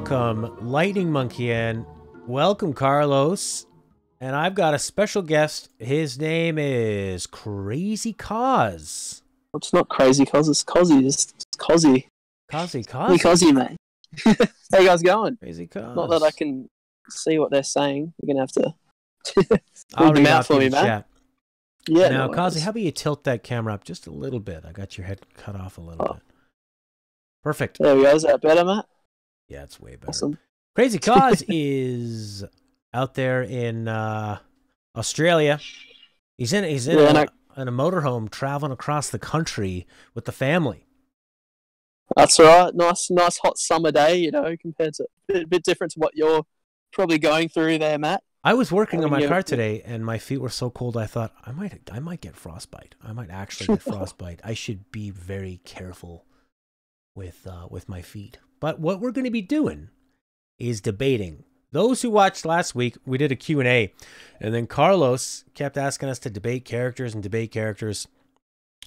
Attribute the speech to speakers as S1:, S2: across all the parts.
S1: welcome Lightning Monkey in. Welcome, Carlos. And I've got a special guest. His name is Crazy Cause.
S2: It's not Crazy Cause, it's Cozzy. It's Cozzy.
S1: Cozzy,
S2: Hey, Cozzy, mate. How you guys going?
S1: Crazy Cause.
S2: Not that I can see what they're saying. You're going to have to
S1: I'll
S2: read them
S1: read
S2: out
S1: out
S2: for me,
S1: the
S2: man.
S1: chat.
S2: Yeah.
S1: Now,
S2: no
S1: Cozzy,
S2: worries.
S1: how about you tilt that camera up just a little bit? I got your head cut off a little bit. Perfect.
S2: There we go. Is that better, Matt?
S1: Yeah, it's way better.
S2: Awesome.
S1: Crazy Cause is out there in Australia. He's in
S2: Yeah,
S1: a motorhome traveling across the country with the family.
S2: That's right. Nice hot summer day, you know, compared to a bit different to what you're probably going through there, Matt.
S1: I was working on my
S2: Yeah.
S1: car today, and my feet were so cold. I thought I might get frostbite. I might actually get frostbite. I should be very careful with my feet. But what we're going to be doing is debating. Those who watched last week, we did a Q&A, and then Carlos kept asking us to debate characters.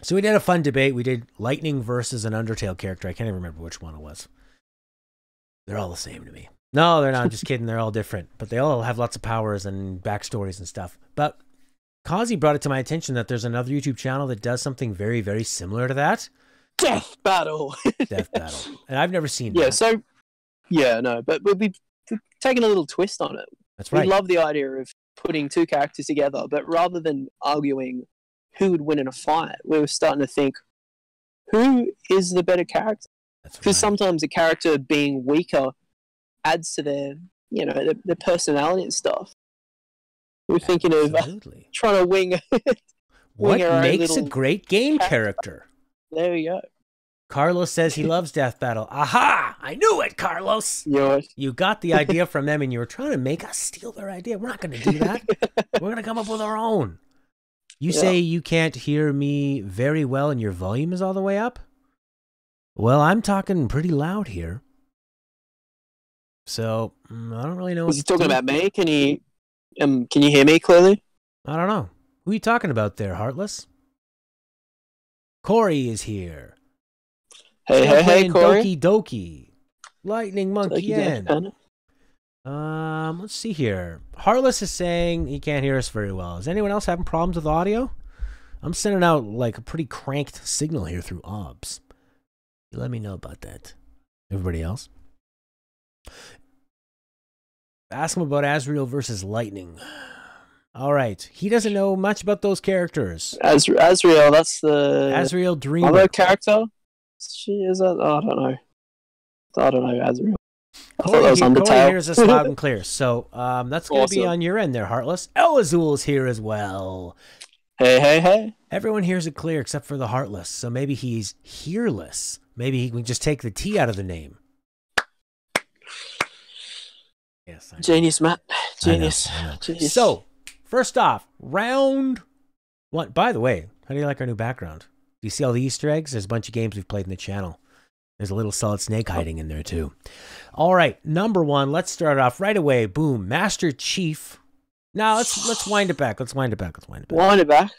S1: So we did a fun debate. We did Lightning versus an Undertale character. I can't even remember which one it was. They're all the same to me. No, they're not. I'm just kidding. They're all different, but they all have lots of powers and backstories and stuff. But Kazi brought it to my attention that there's another YouTube channel that does something very, very similar to that.
S2: Death Battle.
S1: Death Battle. And I've never seen
S2: Yeah,
S1: that.
S2: so, no, but we'll be taking a little twist on it.
S1: That's right.
S2: We love the idea of putting two characters together, but rather than arguing who would win in a fight, we were starting to think, who is the better character?
S1: That's
S2: Because
S1: right.
S2: sometimes a character being weaker adds to their, their personality and stuff. We're thinking of
S1: Absolutely.
S2: trying to wing.
S1: What
S2: our own
S1: makes a
S2: little
S1: great game character?
S2: There we go.
S1: Carlos says he loves Death Battle. Aha! I knew it, Carlos. You got the idea from them, and you were trying to make us steal their idea. We're not going to do that. We're going to come up with our own. You say you can't hear me very well, and your volume is all the way up? Well, I'm talking pretty loud here. So, I don't really know.
S2: Was he talking about me? Can you hear me clearly?
S1: I don't know. Who are you talking about there, Heartless? Corey is here.
S2: Hey, Corey.
S1: Doki Doki. Lightning Monkey
S2: Doki
S1: in. Let's see here. Heartless is saying he can't hear us very well. Is anyone else having problems with audio? I'm sending out like a pretty cranked signal here through OBS. You let me know about that. Everybody else? Ask him about Azrael versus Lightning. All right. He doesn't know much about those characters.
S2: Azrael, that's the
S1: Azrael Dreamer.
S2: other character? She is that? Oh, I don't know, Azrael. I thought that was
S1: Corey
S2: Undertale.
S1: hears us loud and clear. So that's going to be
S2: Awesome.
S1: on your end there, Heartless. Elazul's here as well.
S2: Hey.
S1: Everyone hears it clear except for the Heartless. So maybe he's hearless. Maybe he can just take the T out of the name. Yes. I know.
S2: Genius, Matt. Genius.
S1: I know.
S2: Genius.
S1: So, first off, round one. By the way, how do you like our new background? Do you see all the Easter eggs? There's a bunch of games we've played in the channel. There's a little Solid Snake hiding in there, too. All right, number one. Let's start off right away. Boom. Master Chief. Now, let's wind it back.
S2: Wind it back.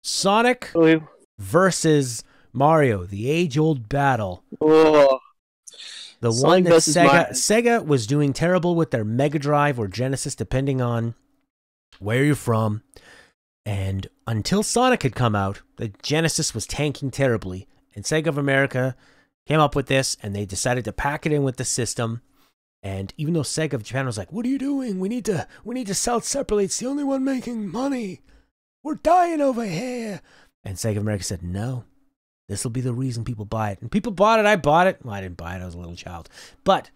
S1: Sonic
S2: Oh,
S1: versus Mario, the age-old battle. The
S2: Sonic
S1: one that
S2: versus Mario.
S1: Sega was doing terrible with their Mega Drive or Genesis, depending on where you're from. And until Sonic had come out, the Genesis was tanking terribly. And Sega of America came up with this, and they decided to pack it in with the system. And even though Sega of Japan was like, "What are you doing? We need to sell it separately. It's the only one making money. We're dying over here." And Sega of America said, "No. This will be the reason people buy it." And people bought it. I bought it. Well, I didn't buy it. I was a little child. But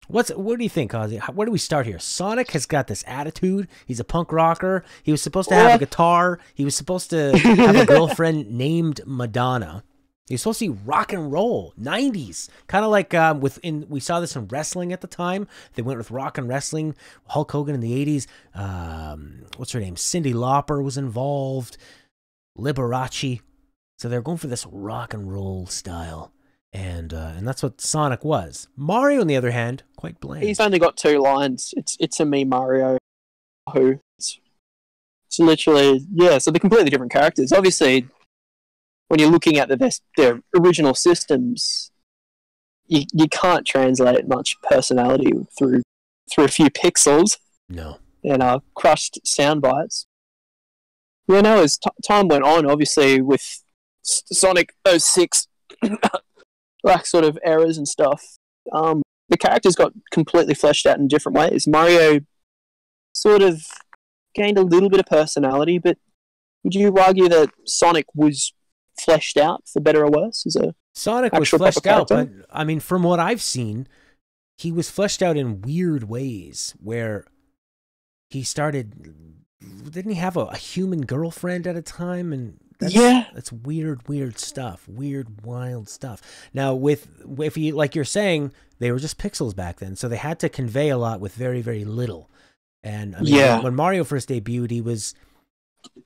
S1: what do you think, Ozzy? Where do we start here? Sonic has got this attitude. He's a punk rocker. He was supposed to have a guitar. He was supposed to have a girlfriend named Madonna. He was supposed to be rock and roll, 90s. Kind of like we saw this in wrestling at the time. They went with rock and wrestling. Hulk Hogan in the 80s. What's her name? Cyndi Lauper was involved. Liberace. So they're going for this rock and roll style, and that's what Sonic was. Mario, on the other hand, quite bland.
S2: He's only got two lines. It's a me, Mario. Who? It's literally So they're completely different characters. Obviously, when you're looking at their original systems, you can't translate much personality through a few pixels
S1: No.
S2: and crushed sound bites. You know, as time went on, obviously with Sonic 06, like sort of errors and stuff, the characters got completely fleshed out in different ways. Mario sort of gained a little bit of personality, but would you argue that Sonic was fleshed out, for better or worse, as a
S1: Sonic was fleshed out, but I mean, from what I've seen, he was fleshed out in weird ways where he started. Didn't he have a human girlfriend at a time? And that's weird stuff. Weird, wild stuff. Now, if you like you're saying, they were just pixels back then, so they had to convey a lot with very, very little. And I mean, when Mario first debuted,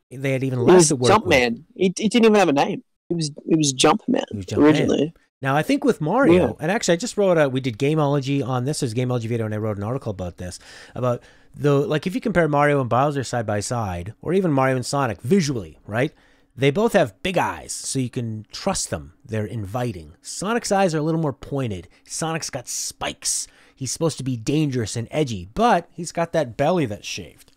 S1: they had even less to work with.
S2: Jumpman. He didn't even have a name. It was Jumpman originally.
S1: Now, I think with Mario, and actually I just we did Gameology on this. There's a Gameology video, and I wrote an article about this, about like if you compare Mario and Bowser side by side, or even Mario and Sonic visually, right? They both have big eyes, so you can trust them. They're inviting. Sonic's eyes are a little more pointed. Sonic's got spikes. He's supposed to be dangerous and edgy, but he's got that belly that's shaved.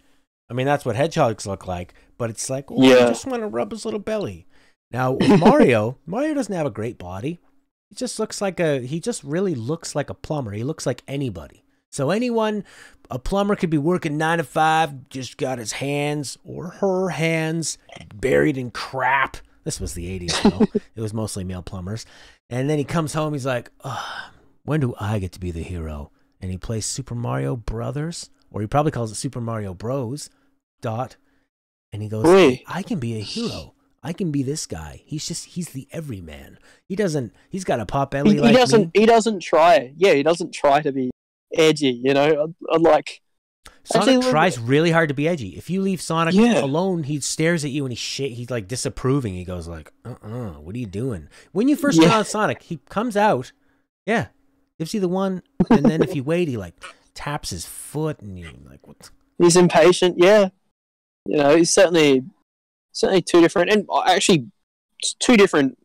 S1: I mean, that's what hedgehogs look like, but it's like, I just want to rub his little belly. Now, with Mario doesn't have a great body. He just really looks like a plumber. He looks like anybody. So a plumber could be working 9 to 5, just got his hands or her hands buried in crap. This was the 80s, though. It was mostly male plumbers. And then he comes home, he's like, when do I get to be the hero? And he plays Super Mario Brothers, or he probably calls it Super Mario Bros. And he goes, I can be a hero. I can be this guy. He's the everyman. He's got a pot belly like me.
S2: He doesn't try. Yeah, he doesn't try to be edgy, you know?
S1: Sonic tries really hard to be edgy. If you leave Sonic alone, he stares at you and he's like disapproving. He goes like, what are you doing? When you first get on Sonic, he comes out, gives you the one, and then if you wait, he like taps his foot and you're like, what?
S2: He's impatient, You know, he's certainly two different, and actually two different,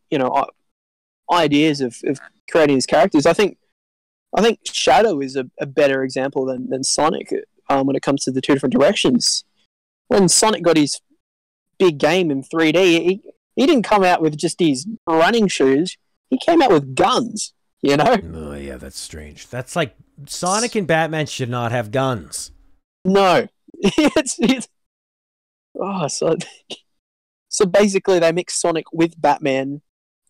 S2: ideas of creating his characters. I think Shadow is a better example than Sonic when it comes to the two different directions. When Sonic got his big game in 3D, he didn't come out with just his running shoes. He came out with guns, you know?
S1: Oh, yeah, that's strange. That's like Sonic and Batman should not have guns.
S2: No. So basically they mixed Sonic with Batman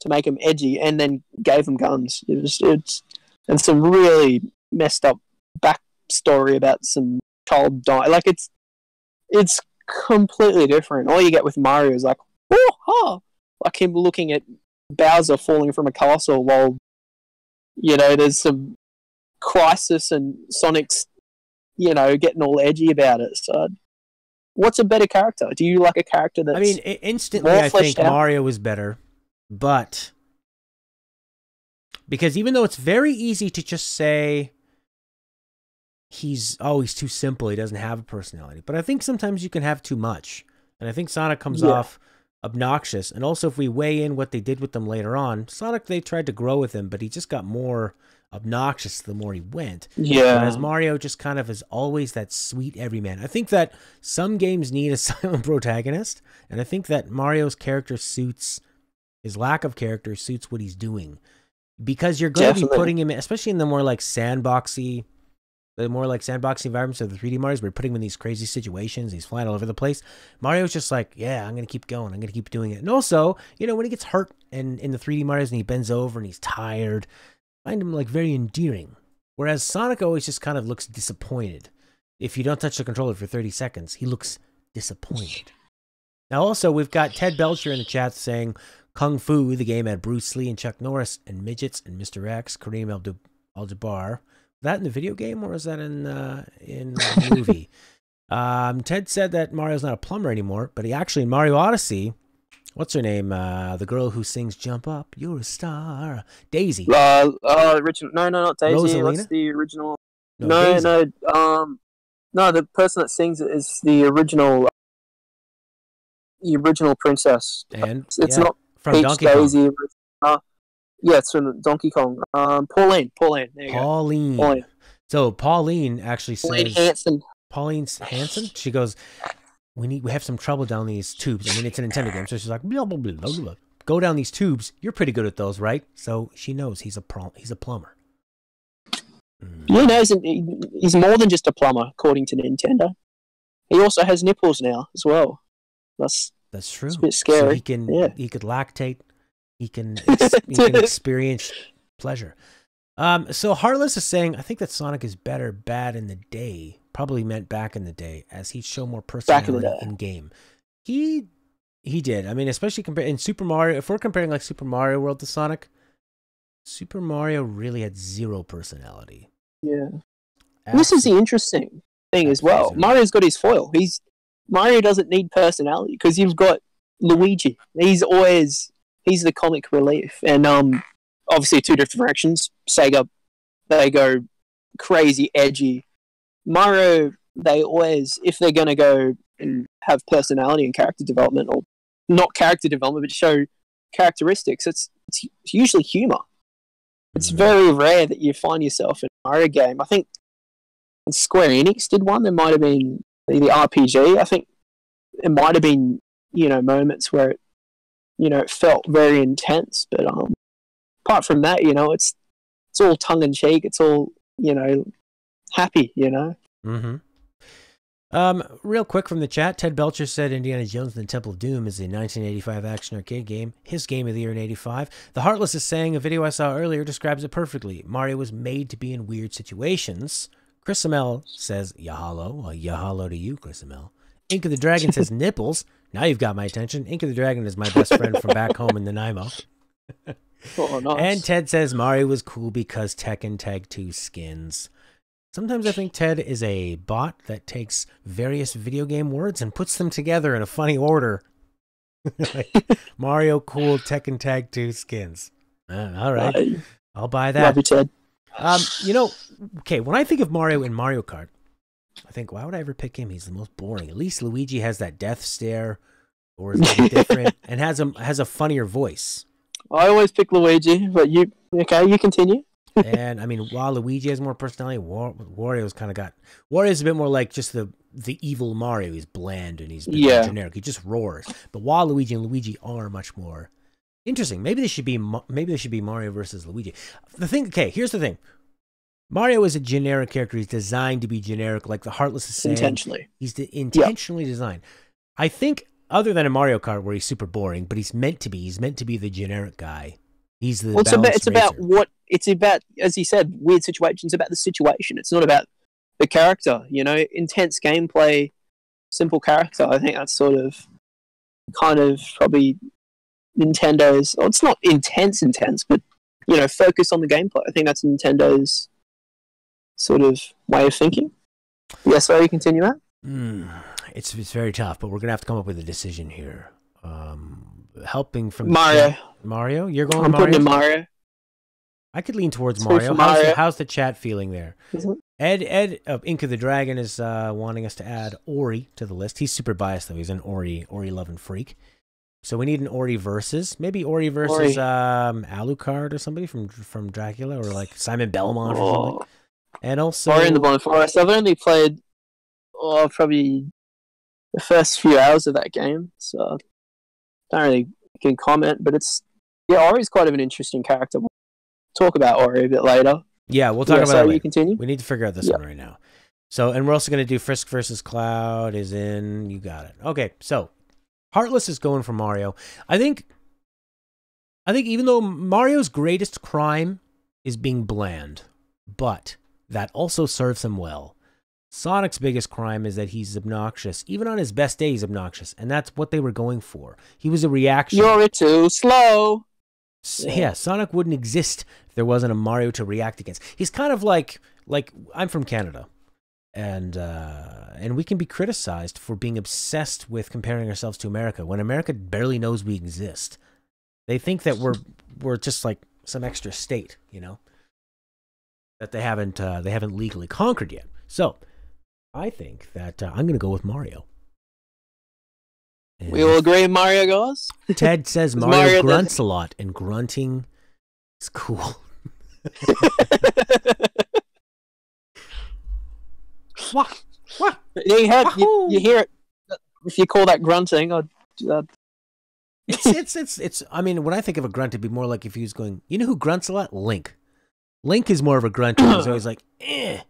S2: to make him edgy and then gave him guns. And some really messed up backstory about some child dying. Like it's completely different. All you get with Mario is like, like him looking at Bowser falling from a castle while, there's some crisis and Sonic's, getting all edgy about it. So what's a better character? Do you like a character that's
S1: instantly I think Mario is better, but because even though it's very easy to just say he's too simple, he doesn't have a personality, but I think sometimes you can have too much, and I think Sonic comes off obnoxious. And also, if we weigh in what they did with them later on, Sonic, they tried to grow with him, but he just got more obnoxious the more he went. Whereas Mario just kind of is always that sweet everyman. I think that some games need a silent protagonist, and I think that Mario's character his lack of character suits what he's doing. Because you're going to be putting him in, especially in the more like sandboxy environments of the 3D Marios, where you're putting him in these crazy situations. He's flying all over the place. Mario's just like, I'm going to keep going. I'm going to keep doing it. And also, when he gets hurt and in the 3D Marios and he bends over and he's tired, I find him like very endearing. Whereas Sonic always just kind of looks disappointed. If you don't touch the controller for 30 seconds, he looks disappointed. Now also, we've got Ted Belcher in the chat saying, Kung Fu, the game had Bruce Lee and Chuck Norris and midgets and Mr. X, Kareem Abdul-Jabbar. Was that in the video game or was that in the movie? Ted said that Mario's not a plumber anymore, but he actually in Mario Odyssey, what's her name? The girl who sings "Jump Up, You're a Star," Daisy.
S2: Original? No, not Daisy.
S1: Rosalina?
S2: What's the original?
S1: No,
S2: No, the person that sings it is the original princess.
S1: And
S2: it's not
S1: from
S2: Peach,
S1: Donkey Kong.
S2: Daisy. Yeah, it's from Donkey Kong. Pauline. Pauline. There you go.
S1: Pauline.
S2: Pauline.
S1: So Pauline actually
S2: Pauline
S1: says,
S2: Hanson.
S1: Pauline Hanson. She goes, we have some trouble down these tubes. I mean, it's a Nintendo game, so she's like, blah, blah, blah, blah, blah. Go down these tubes. You're pretty good at those, right? So she knows he's a plumber.
S2: You know, he's more than just a plumber, according to Nintendo. He also has nipples now as well. That's
S1: true.
S2: It's a bit scary.
S1: So he could lactate. He can experience pleasure. So Heartless is saying, I think that Sonic is better bad in the day. Probably meant back in the day, as he'd show more personality in game. He did. I mean, especially in Super Mario. If we're comparing like Super Mario World to Sonic, Super Mario really had zero personality.
S2: Yeah. This is the interesting thing as well. Mario's got his foil. Mario doesn't need personality because you've got Luigi. He's the comic relief, and obviously two different directions. Sega, they go crazy edgy. Mario, they always, if they're gonna go and have personality and character development, or not character development, but show characteristics, it's usually humor. It's very rare that you find yourself in a Mario game. I think Square Enix did one. There might have been the RPG. I think it might have been, moments where it felt very intense. But apart from that, it's all tongue in cheek. It's all happy.
S1: Mm-hmm. Real quick from the chat, Ted Belcher said Indiana Jones and the Temple of Doom is a 1985 action arcade game, his game of the year in 85. The Heartless is saying a video I saw earlier describes it perfectly. Mario was made to be in weird situations. Chris Amell says Yahalo. Well, Yahalo to you, Chris Amell. Ink of the Dragon says nipples. Now you've got my attention. Ink of the Dragon is my best friend from back home in Nanaimo.
S2: Oh, nice.
S1: And Ted says Mario was cool because Tekken Tag 2 skins. Sometimes I think Ted is a bot that takes various video game words and puts them together in a funny order. Like Mario cool Tekken Tag 2 skins. All right. I'll buy that.
S2: Love you, Ted.
S1: Okay, when I think of Mario in Mario Kart, I think, why would I ever pick him? He's the most boring. At least Luigi has that death stare, or is maybe different, and has a funnier voice.
S2: I always pick Luigi, but you continue.
S1: And I mean, while Luigi has more personality, Wario's a bit more like just the evil Mario. He's bland and he's generic. He just roars. But while Luigi and Luigi are much more interesting. Maybe they should be Mario versus Luigi. Here's the thing. Mario is a generic character. He's designed to be generic, like the Heartless is saying.
S2: Intentionally.
S1: He's intentionally designed. I think, other than in Mario Kart where he's super boring, but he's meant to be the generic guy. He's the
S2: it's about, as he said, weird situations. It's about the situation. It's not about the character, intense gameplay, simple character. I think that's kind of probably Nintendo's, it's not intense, but, focus on the gameplay. I think that's Nintendo's sort of way of thinking. Yes, so you continue that?
S1: It's very tough, but we're going to have to come up with a decision here. Helping from
S2: Mario.
S1: Mario? You're going
S2: I'm
S1: Mario?
S2: putting in Mario.
S1: I could lean towards Mario. How's the chat feeling there? Ed of Ink of the Dragon is wanting us to add Ori to the list. He's super biased, though. He's an Ori loving freak. So we need an Ori versus. Maybe Ori versus Alucard or somebody from Dracula, or like Simon Belmont or something. And also
S2: Ori in the Blind Forest. I've only played probably the first few hours of that game, so don't really can comment, but Ori's quite of an interesting character. We'll talk about Ori a bit later.
S1: Yeah, we'll talk about that later.
S2: You continue?
S1: We need to figure out this one right now. So, and we're also going to do Frisk versus Cloud is in. You got it. Okay, so Heartless is going for Mario. I think even though Mario's greatest crime is being bland, but that also serves him well. Sonic's biggest crime is that he's obnoxious. Even on his best day, he's obnoxious. And that's what they were going for. He was a reaction.
S2: You're too slow.
S1: Yeah, Sonic wouldn't exist if there wasn't a Mario to react against. He's kind of like I'm from Canada. And we can be criticized for being obsessed with comparing ourselves to America when America barely knows we exist. They think that we're just like some extra state, that they haven't legally conquered yet. So I think that I'm going to go with Mario. And
S2: we all agree Mario goes?
S1: Ted says Mario grunts a lot, and grunting It's cool. What? What?
S2: You hear it. If you call that grunting,
S1: It's. I mean, when I think of a grunt, it'd be more like if he was going. You know who grunts a lot? Link. Link is more of a grunter. He's always like,
S2: yeah,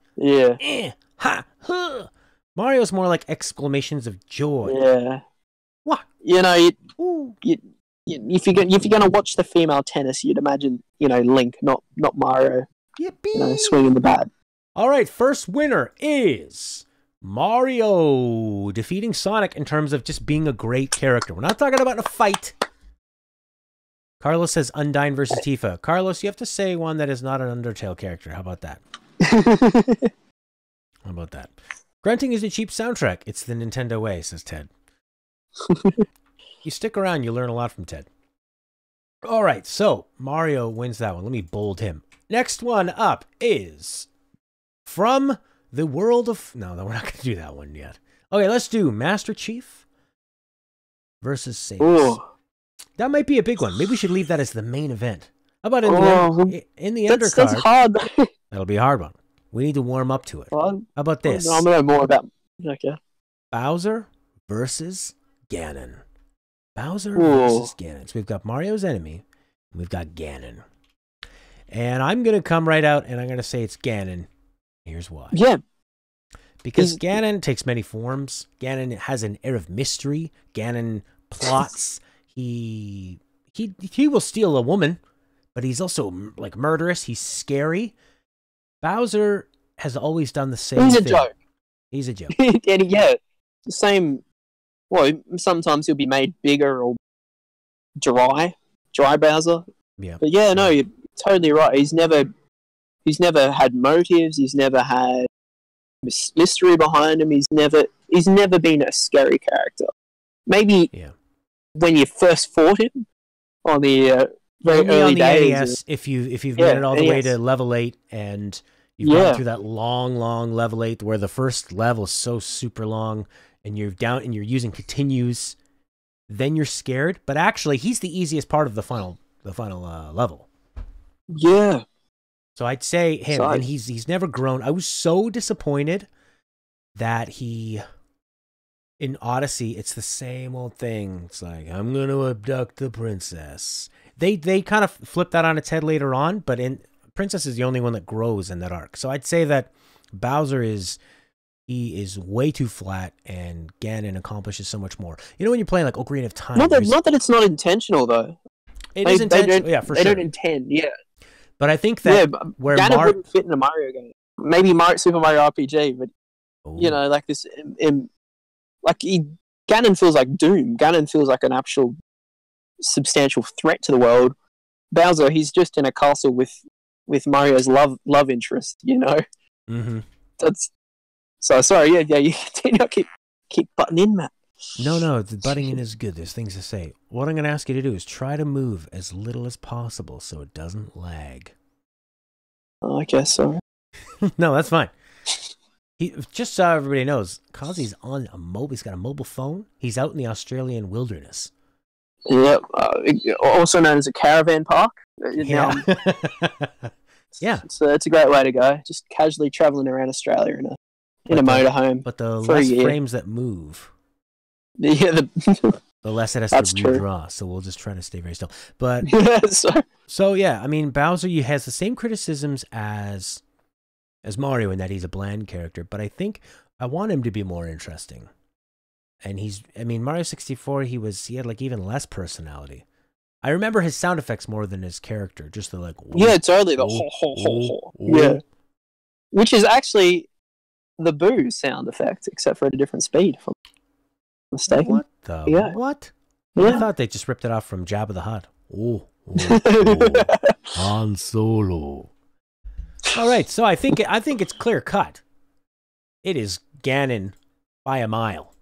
S1: ha, huh. Mario's more like exclamations of joy.
S2: Yeah.
S1: What?
S2: You know, if you're gonna watch the female tennis, you'd imagine Link, not Mario.
S1: Yippee!
S2: Swinging the bat.
S1: All right, first winner is Mario defeating Sonic in terms of just being a great character. We're not talking about a fight. Carlos says Undyne versus Tifa. Carlos, you have to say one that is not an Undertale character. How about that? How about that? Grunting is a cheap soundtrack. It's the Nintendo way, says Ted. You stick around, you learn a lot from Ted. All right, so Mario wins that one. Let me bold him. Next one up is from the world of... No, we're not going to do that one yet. Okay, let's do Master Chief versus Samus.
S2: Ooh.
S1: That might be a big one. Maybe we should leave that as the main event. How about in the undercard?
S2: That's hard.
S1: That'll be a hard one. We need to warm up to it.
S2: Well,
S1: how about this?
S2: I'm going to know more about... Okay.
S1: Bowser versus Ganon. Bowser versus Ganon. So we've got Mario's enemy, and we've got Ganon. And I'm going to come right out, and I'm going to say it's Ganon. Here's why.
S2: Yeah.
S1: Because Ganon takes many forms. Ganon has an air of mystery. Ganon plots. He will steal a woman, but he's also like murderous. He's scary. Bowser has always done the same thing.
S2: He's a joke.
S1: He's a joke.
S2: And the same. Well, sometimes he'll be made bigger or dry Bowser.
S1: Yeah.
S2: But yeah, no, you're totally right. He's never had motives. He's never had mystery behind him. He's never been a scary character. Maybe when you first fought him on the very early days.
S1: NES, if you've made it all the way to level 8 and you've gone through that long level 8 where the first level is so super long and you're down and you're using continues, then you're scared. But actually, he's the easiest part of the final level.
S2: Yeah.
S1: So I'd say him, and he's never grown. I was so disappointed that in Odyssey, it's the same old thing. It's like, I'm going to abduct the princess. They kind of flip that on its head later on, but Princess is the only one that grows in that arc. So I'd say that Bowser is way too flat, and Ganon accomplishes so much more. You know when you're playing like Ocarina of Time?
S2: Not that it's not intentional, though.
S1: It is intentional, yeah, for sure.
S2: They don't intend, yeah.
S1: But I think that where
S2: Ganon wouldn't fit in a Mario game. Maybe Super Mario RPG, but like this, Ganon feels like Doom. Ganon feels like an actual substantial threat to the world. Bowser, he's just in a castle with Mario's love interest.
S1: Mm-hmm.
S2: That's so sorry. Yeah. You keep butting in, Matt.
S1: No, the butting in is good. There's things to say. What I'm going to ask you to do is try to move as little as possible so it doesn't lag.
S2: I guess so.
S1: No, that's fine. Just so everybody knows, Kazi's on a mobile. He's got a mobile phone. He's out in the Australian wilderness.
S2: Yep. Also known as a caravan park.
S1: Yeah. Yeah.
S2: So it's a great way to go. Just casually traveling around Australia in a motorhome.
S1: But the less frames that move.
S2: Yeah,
S1: the less it has to redraw, so we'll just try to stay very still. But so yeah, I mean Bowser has the same criticisms as Mario in that he's a bland character, but I think I want him to be more interesting. And Mario 64, he had like even less personality. I remember his sound effects more than his character, just the like.
S2: Yeah, totally the ho ho ho. Yeah, which is actually the Boo sound effect, except for at a different speed. If I'm mistaken.
S1: What the?
S2: Yeah.
S1: What?
S2: Yeah.
S1: I thought they just ripped it off from Jabba the Hutt. Oh, Han Solo. All right, so I think it's clear cut. It is Ganon by a mile.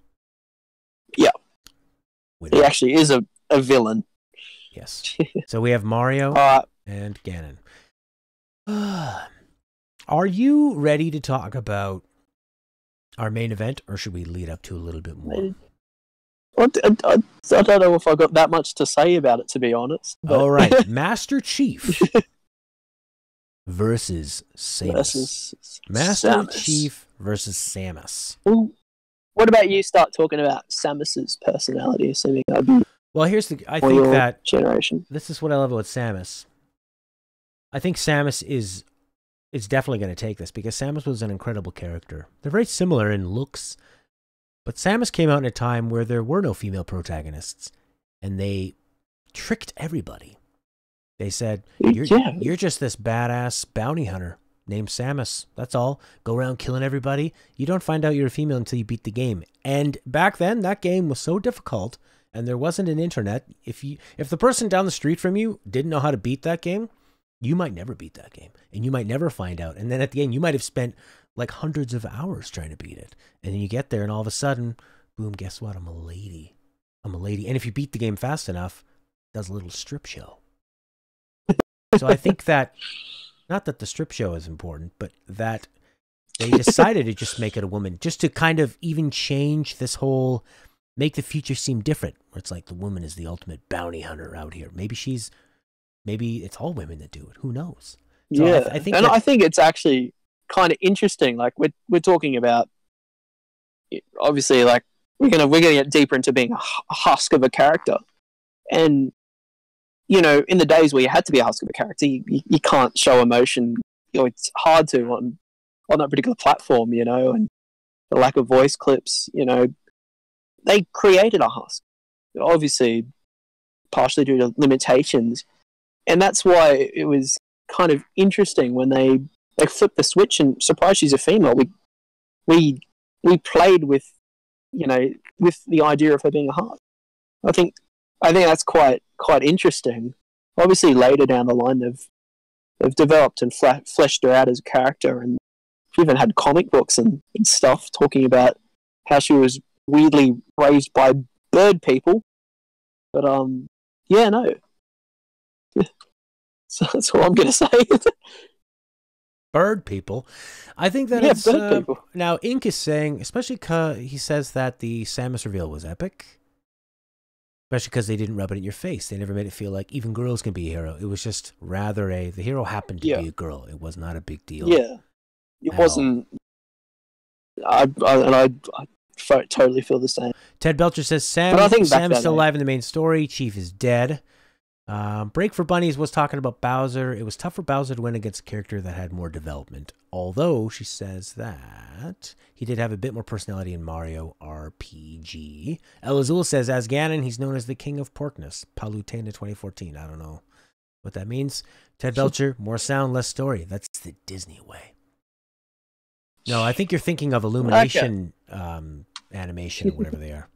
S2: Yeah. He actually is a villain.
S1: Yes. So we have Mario and Ganon. Are you ready to talk about our main event, or should we lead up to a little bit more?
S2: I don't know if I've got that much to say about it, to be honest.
S1: All right. Master Chief versus Samus.
S2: versus
S1: Master
S2: Samus.
S1: Chief versus Samus.
S2: Well, what about you start talking about Samus's personality, assuming that would be
S1: Well, I
S2: for
S1: think
S2: your
S1: that
S2: generation?
S1: this is what I love about Samus. I think Samus is definitely going to take this because Samus was an incredible character. They're very similar in looks, but Samus came out in a time where there were no female protagonists, and they tricked everybody. They said, you're just this badass bounty hunter named Samus. That's all. Go around killing everybody. You don't find out you're a female until you beat the game. And back then, that game was so difficult, and there wasn't an internet. If the person down the street from you didn't know how to beat that game, you might never beat that game, and you might never find out. And then at the end, you might have spent like hundreds of hours trying to beat it. And then you get there, and all of a sudden, boom, guess what? I'm a lady. And if you beat the game fast enough, it does a little strip show. So I think that, not that the strip show is important, but that they decided to just make it a woman, just to kind of even change this whole, make the future seem different, where it's like the woman is the ultimate bounty hunter out here. Maybe it's all women that do it. Who knows? So
S2: Yeah, I think it's actually kind of interesting. Like we're talking about, obviously, like we're gonna get deeper into being a husk of a character, and you know, in the days where you had to be a husk of a character, you can't show emotion. You know, it's hard to on that particular platform. You know, and the lack of voice clips. You know, they created a husk, obviously, partially due to limitations. And that's why it was kind of interesting when they flipped the switch and surprised she's a female. We played with, you know, with the idea of her being a heart. I think that's quite interesting. Obviously, later down the line, they've developed and fleshed her out as a character, and even had comic books and stuff talking about how she was weirdly raised by bird people. But yeah, no. So that's what I'm going to say.
S1: Bird people. I think that it's... bird people. Now, Ink is saying, especially because he says that the Samus reveal was epic, especially because they didn't rub it in your face. They never made it feel like even girls can be a hero. It was just rather the hero happened to be a girl. It was not a big deal.
S2: Yeah. It wasn't... I totally feel the same.
S1: Ted Belcher says, Sam is still alive in the main story. Chief is dead. Break for Bunnies was talking about Bowser. It was tough for Bowser to win against a character that had more development. Although, she says that he did have a bit more personality in Mario RPG. El Azul says, as Ganon, he's known as the King of Porkness. Palutena 2014. I don't know what that means. Ted Belcher, more sound, less story. That's the Disney way. No, I think you're thinking of Illumination animation, whatever they are.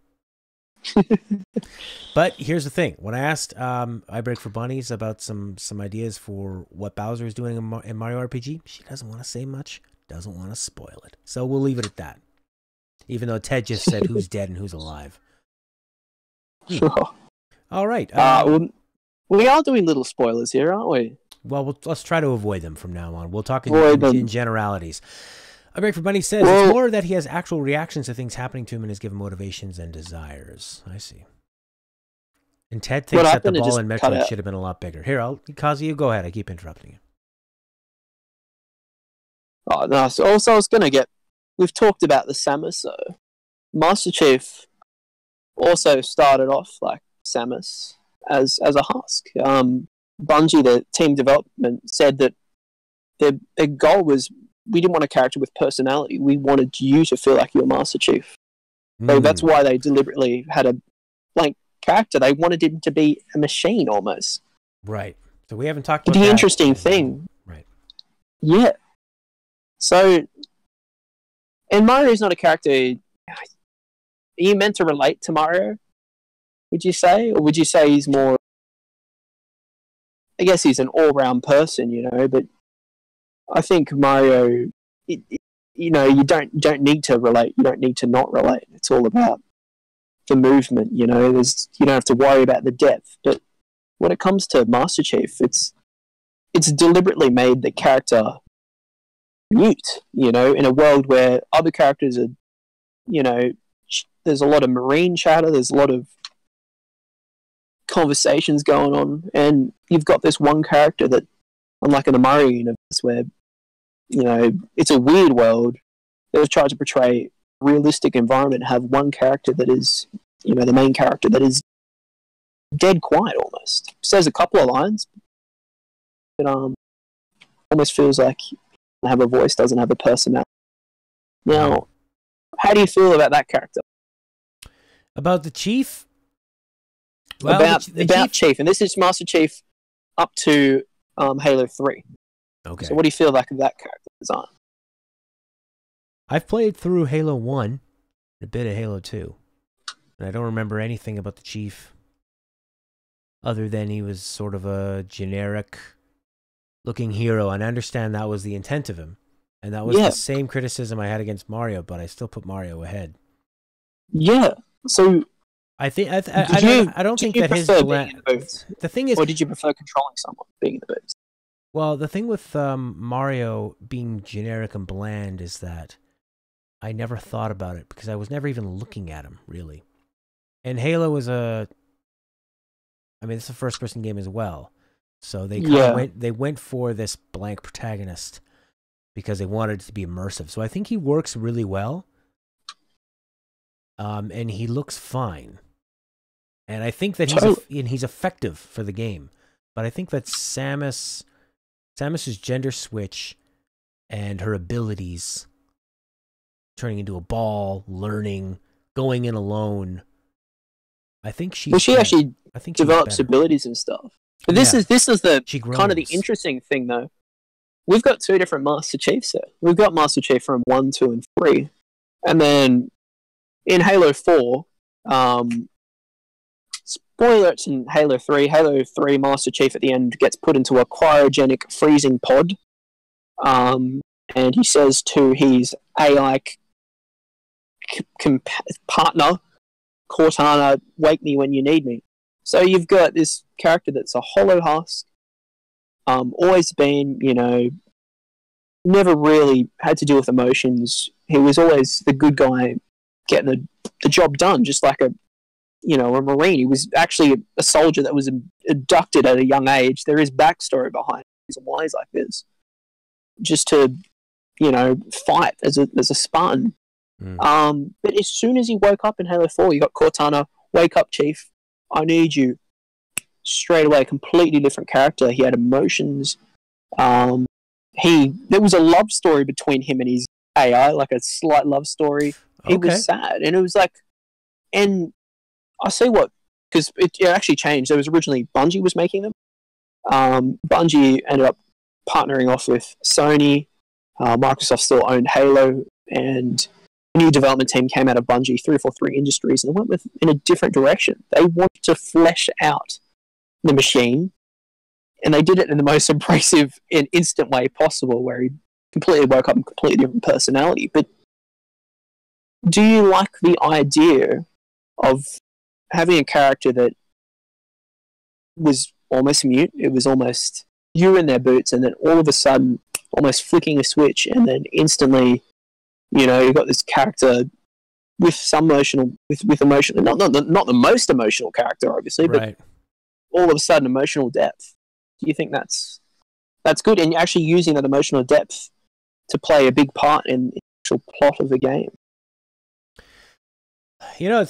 S1: But here's the thing: when I asked I Break for Bunnies about some ideas for what Bowser is doing in Mario RPG, she doesn't want to say much, doesn't want to spoil it. So we'll leave it at that. Even though Ted just said who's dead and who's alive.
S2: Sure.
S1: All right.
S2: We are doing little spoilers here, aren't we?
S1: Well, let's try to avoid them from now on. We'll talk in generalities. I Break for Bunny says it's more that he has actual reactions to things happening to him and is given motivations and desires. I see. And Ted thinks that the ball in Metroid should have been a lot bigger. Here, Kazi, you go ahead. I keep interrupting you.
S2: Oh, no. So also, I was going to get... We've talked about the Samus, though. Master Chief also started off like Samus as a husk. Bungie, the team development, said that their goal was... We didn't want a character with personality. We wanted you to feel like you're Master Chief. So that's why they deliberately had a blank character. They wanted him to be a machine almost.
S1: Right. So we haven't talked about
S2: the interesting thing.
S1: Right.
S2: Yeah. So, and Mario's not a character. Are you meant to relate to Mario? Would you say, or would you say he's more? I guess he's an all-round person, you know, but. I think Mario, you know, you don't need to relate. You don't need to not relate. It's all about the movement. You know, you don't have to worry about the depth. But when it comes to Master Chief, it's deliberately made the character mute. You know, in a world where other characters are, you know, there's a lot of marine chatter. There's a lot of conversations going on, and you've got this one character that unlike in the Mario universe where, you know, it's a weird world. They've tried to portray a realistic environment, have one character that is, you know, the main character that is dead quiet almost. Says a couple of lines, but almost feels like doesn't have a voice, doesn't have a personality. Now, how do you feel about that character?
S1: About the Chief? Well,
S2: about Chief, and this is Master Chief up to Halo 3.
S1: Okay.
S2: So what do you feel like of that character design?
S1: I've played through Halo 1, a bit of Halo 2, and I don't remember anything about the Chief other than he was sort of a generic-looking hero, and I understand that was the intent of him. And that was the same criticism I had against Mario, but I still put Mario ahead.
S2: Yeah. So
S1: I think I don't think that his the thing is,
S2: or did you prefer controlling someone being in the boots?
S1: Well, the thing with Mario being generic and bland is that I never thought about it because I was never even looking at him really. And Halo was it's a first-person game as well, so they went for this blank protagonist because they wanted it to be immersive. So I think he works really well, and he looks fine, and I think that he's effective for the game. But I think that Samus's gender switch and her abilities, turning into a ball, learning, going in alone, I think she
S2: develops abilities and stuff. But this is the kind of the interesting thing though. We've got two different Master Chiefs here. We've got Master Chief from 1, 2, and 3. And then in Halo 4, spoiler, it's in Halo 3. Halo 3 Master Chief at the end gets put into a cryogenic freezing pod. And he says to his AI partner, Cortana, wake me when you need me. So you've got this character that's a hollow husk, always been, you know, never really had to deal with emotions. He was always the good guy getting the job done, just like a Marine. He was actually a soldier that was abducted at a young age. There is backstory behind the reason why he's like this. Just to, you know, fight as a Spartan. But as soon as he woke up in Halo 4, you got Cortana, wake up, Chief. I need you. Straight away, a completely different character. He had emotions. There was a love story between him and his AI, like a slight love story. He was sad, and it was like, and I see what, because it actually changed. There was originally Bungie was making them. Bungie ended up partnering off with Sony. Microsoft still owned Halo, and a new development team came out of Bungie, 343 Industries, and went in a different direction. They wanted to flesh out the machine, and they did it in the most abrasive and instant way possible, where he completely woke up in a completely different personality. But do you like the idea of having a character that was almost mute? It was almost you in their boots, and then all of a sudden, almost flicking a switch, and then instantly, you know, you've got this character with some emotional, with emotion, not the most emotional character, obviously,
S1: right,
S2: but all of a sudden emotional depth. Do you think that's good? And you're actually using that emotional depth to play a big part in the actual plot of the game.
S1: You know,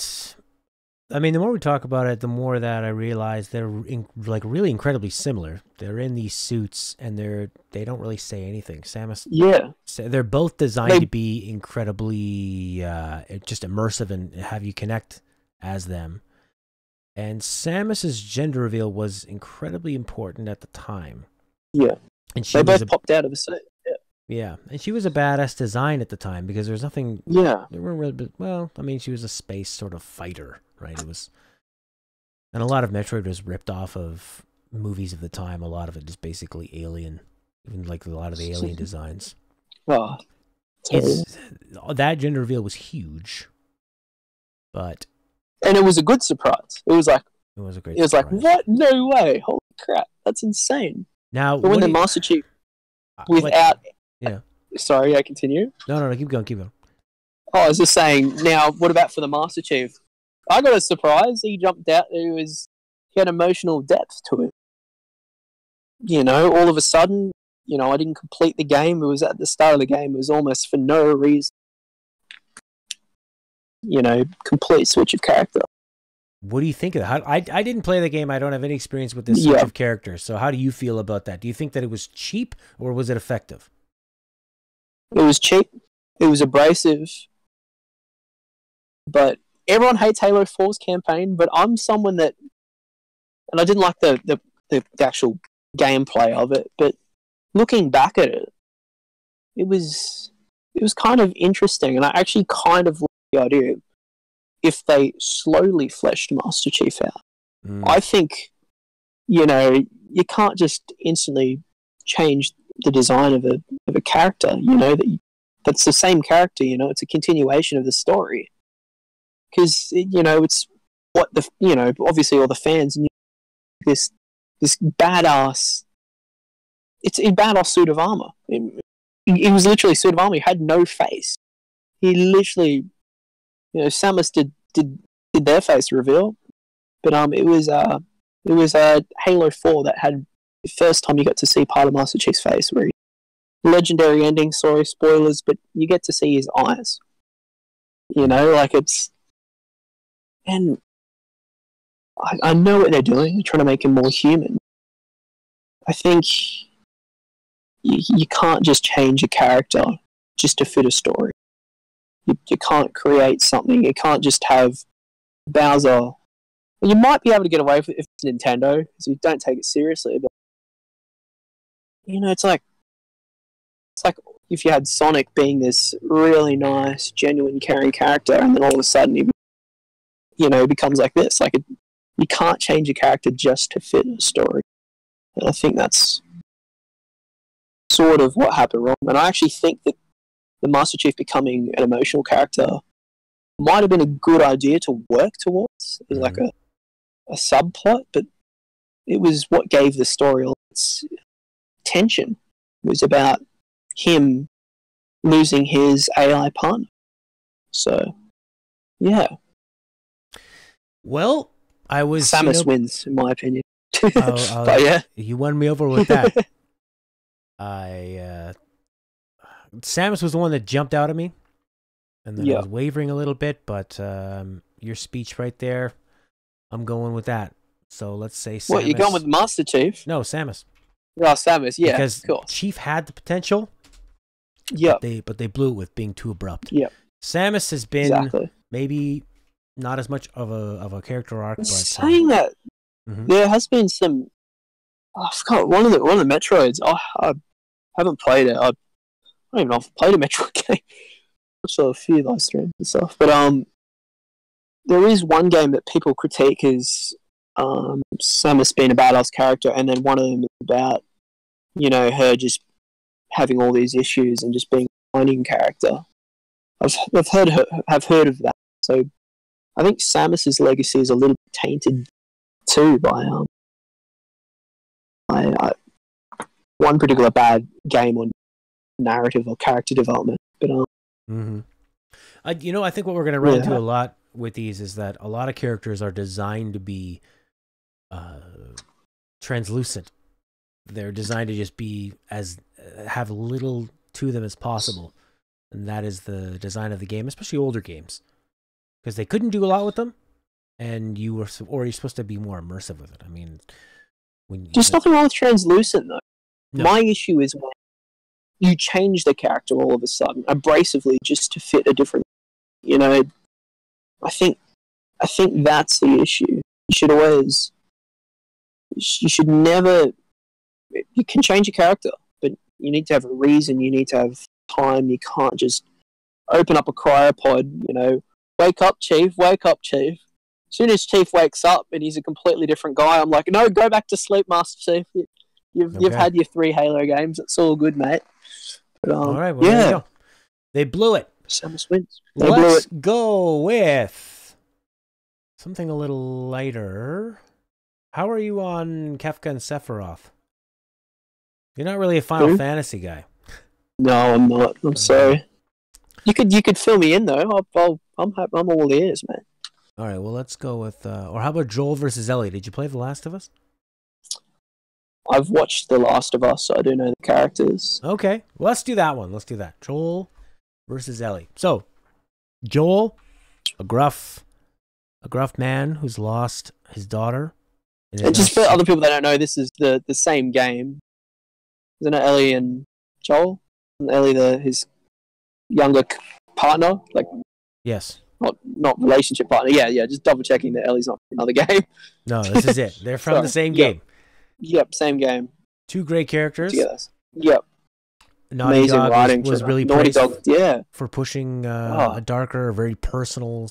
S1: the more we talk about it, the more that I realize they're really incredibly similar. They're in these suits, and they don't really say anything. Samus, they're both designed to be incredibly just immersive and have you connect as them. And Samus's gender reveal was incredibly important at the time.
S2: Yeah,
S1: and
S2: they both popped out of the suit.
S1: Yeah, and she was a badass design at the time because there was nothing.
S2: Yeah,
S1: there weren't really. Well, I mean, she was a space sort of fighter, right? It was, and a lot of Metroid was ripped off of movies of the time. A lot of it is basically Alien, even like a lot of the Alien designs.
S2: Oh,
S1: that gender reveal was huge, and
S2: it was a good surprise. It was a great. It was surprise. Like, what? No way! Holy crap! That's insane.
S1: Now,
S2: but when the Master Chief without.
S1: Yeah.
S2: Sorry, I continue?
S1: No, keep going.
S2: Oh, I was just saying, now, what about for the Master Chief? I got a surprise. He jumped out. He had emotional depth to him. all of a sudden, I didn't complete the game. It was at the start of the game. It was almost for no reason. Complete switch of character.
S1: What do you think of that? I didn't play the game. I don't have any experience with this switch of characters. So how do you feel about that? Do you think that it was cheap or was it effective?
S2: It was cheap. It was abrasive. But everyone hates Halo 4's campaign, but I'm someone that... And I didn't like the actual gameplay of it, but looking back at it, it was kind of interesting, and I actually kind of liked the idea if they slowly fleshed Master Chief out. I think, you can't just instantly change the design of a character, that's the same character, it's a continuation of the story. Because, it's what obviously all the fans knew this badass, it's a badass suit of armor. It was literally a suit of armor. He had no face. He literally, Samus did their face reveal, but it was Halo 4 that had the first time you got to see part of Master Chief's face, where legendary ending. Sorry, spoilers, but you get to see his eyes. And I know what they're doing. They're trying to make him more human. I think you can't just change a character just to fit a story. You can't create something. You can't just have Bowser. Well, you might be able to get away with it if it's Nintendo, because you don't take it seriously. But it's like if you had Sonic being this really nice, genuine, caring character, and then all of a sudden he becomes like this. You can't change a character just to fit a story. And I think that's sort of what happened wrong. And I actually think that the Master Chief becoming an emotional character might have been a good idea to work towards as like a subplot, but it was what gave the story all its tension. It was about him losing his AI partner. So, yeah.
S1: Well,
S2: Samus wins, in my opinion.
S1: But yeah, you won me over with that. Samus was the one that jumped out at me, and then I was wavering a little bit. But your speech right there, I'm going with that. So let's say Samus.
S2: What, you going with Master Chief?
S1: No, Samus.
S2: Oh, Samus, yeah,
S1: because
S2: cool.
S1: Chief had the potential.
S2: Yeah,
S1: but they blew it with being too abrupt.
S2: Yeah,
S1: Samus has been maybe not as much of a character arc. But
S2: saying that, there has been some. I forgot one of the Metroids. I haven't played it. I don't even know if I've played a Metroid game. I saw a few live streams and stuff, but there is one game that people critique as Samus being a badass character, and then one of them is about her just having all these issues and just being a whining character. I've heard of that. So I think Samus's legacy is a little bit tainted too by one particular bad game or narrative or character development. But
S1: I think what we're going to run into a lot with these is that a lot of characters are designed to be translucent. They're designed to just be have little to them as possible, and that is the design of the game, especially older games, because they couldn't do a lot with them, and you were already supposed to be more immersive with it. I mean,
S2: there's nothing wrong with translucent though. No. My issue is when you change the character all of a sudden, abrasively, just to fit a different. I think that's the issue. You should never. You can change a character, but you need to have a reason. You need to have time. You can't just open up a cryopod. Wake up, Chief. Wake up, Chief. As soon as Chief wakes up and he's a completely different guy, I'm like, no, go back to sleep, Master Chief. You've had your 3 Halo games. It's all good, mate. But,
S1: all right, well, there you go. They blew it.
S2: Samus wins.
S1: Let's go with something a little lighter. How are you on Kefka and Sephiroth? You're not really a Final Fantasy guy.
S2: No, I'm not. I'm sorry. You could fill me in though. I'm all ears, man.
S1: All right, well let's go with. Or how about Joel versus Ellie? Did you play The Last of Us?
S2: I've watched The Last of Us, so I do know the characters.
S1: Okay, well, let's do that one. Let's do that. Joel versus Ellie. So, Joel, a gruff man who's lost his daughter.
S2: And just for other people that don't know, this is the same game. Isn't it Ellie and Joel? And Ellie, his younger partner? Like,
S1: yes.
S2: Not relationship partner. Yeah, just double checking that Ellie's not from another game.
S1: No, this is it. They're from the same game.
S2: Yep, same game.
S1: Two great characters.
S2: Yes. Yep.
S1: Naughty
S2: Amazing
S1: Dog
S2: writing
S1: was really
S2: Naughty
S1: praised
S2: Dog,
S1: for pushing a darker, very personal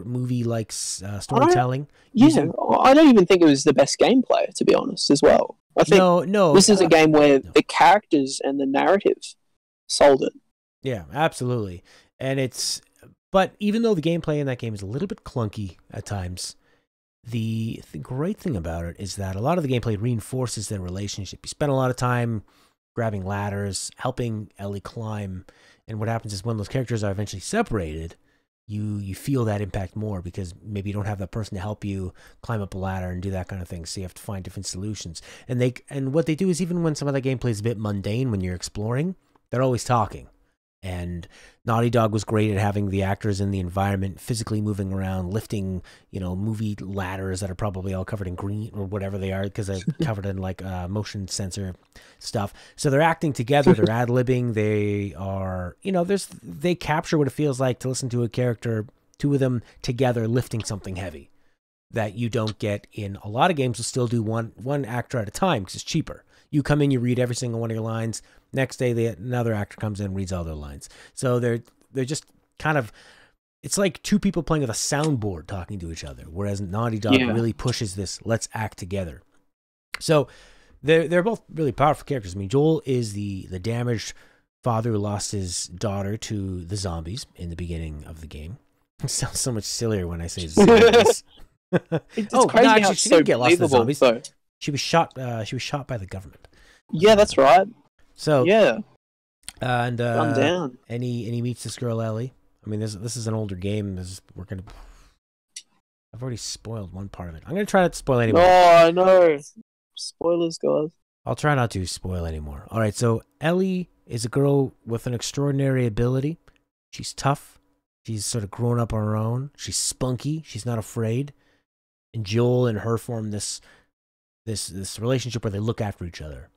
S1: movie-like storytelling.
S2: I don't even think it was the best gameplay, to be honest, as well. I think this is a game where the characters and the narrative sold it.
S1: Yeah, absolutely. But even though the gameplay in that game is a little bit clunky at times, the great thing about it is that a lot of the gameplay reinforces their relationship. You spend a lot of time grabbing ladders, helping Ellie climb, and what happens is when those characters are eventually separated, you feel that impact more because maybe you don't have that person to help you climb up a ladder and do that kind of thing, so you have to find different solutions. And what they do is, even when some of that gameplay is a bit mundane when you're exploring, they're always talking. And Naughty Dog was great at having the actors in the environment physically moving around, lifting, movie ladders that are probably all covered in green or whatever they are because they're covered in like motion sensor stuff. So they're acting together, they're ad-libbing, they are, they capture what it feels like to listen to a character, two of them together lifting something heavy that you don't get in a lot of games. Will still do one actor at a time because it's cheaper. You come in, you read every single one of your lines. Next day, another actor comes in and reads all their lines. So they're just kind of, it's like two people playing with a soundboard talking to each other, whereas Naughty Dog really pushes this, let's act together. So they're both really powerful characters. I mean, Joel is the damaged father who lost his daughter to the zombies in the beginning of the game. It sounds so much sillier when I say zombies.
S2: It's crazy actually, she didn't get lost to the zombies. Though.
S1: She was shot by the government.
S2: Yeah, that's right.
S1: So
S2: yeah,
S1: and
S2: calm down.
S1: And he meets this girl Ellie. I mean, this is an older game. I've already spoiled one part of it. I'm gonna try not to spoil anymore.
S2: Oh no, spoilers, guys.
S1: I'll try not to spoil anymore. All right, so Ellie is a girl with an extraordinary ability. She's tough. She's sort of grown up on her own. She's spunky. She's not afraid. And Joel and her form this relationship where they look after each other.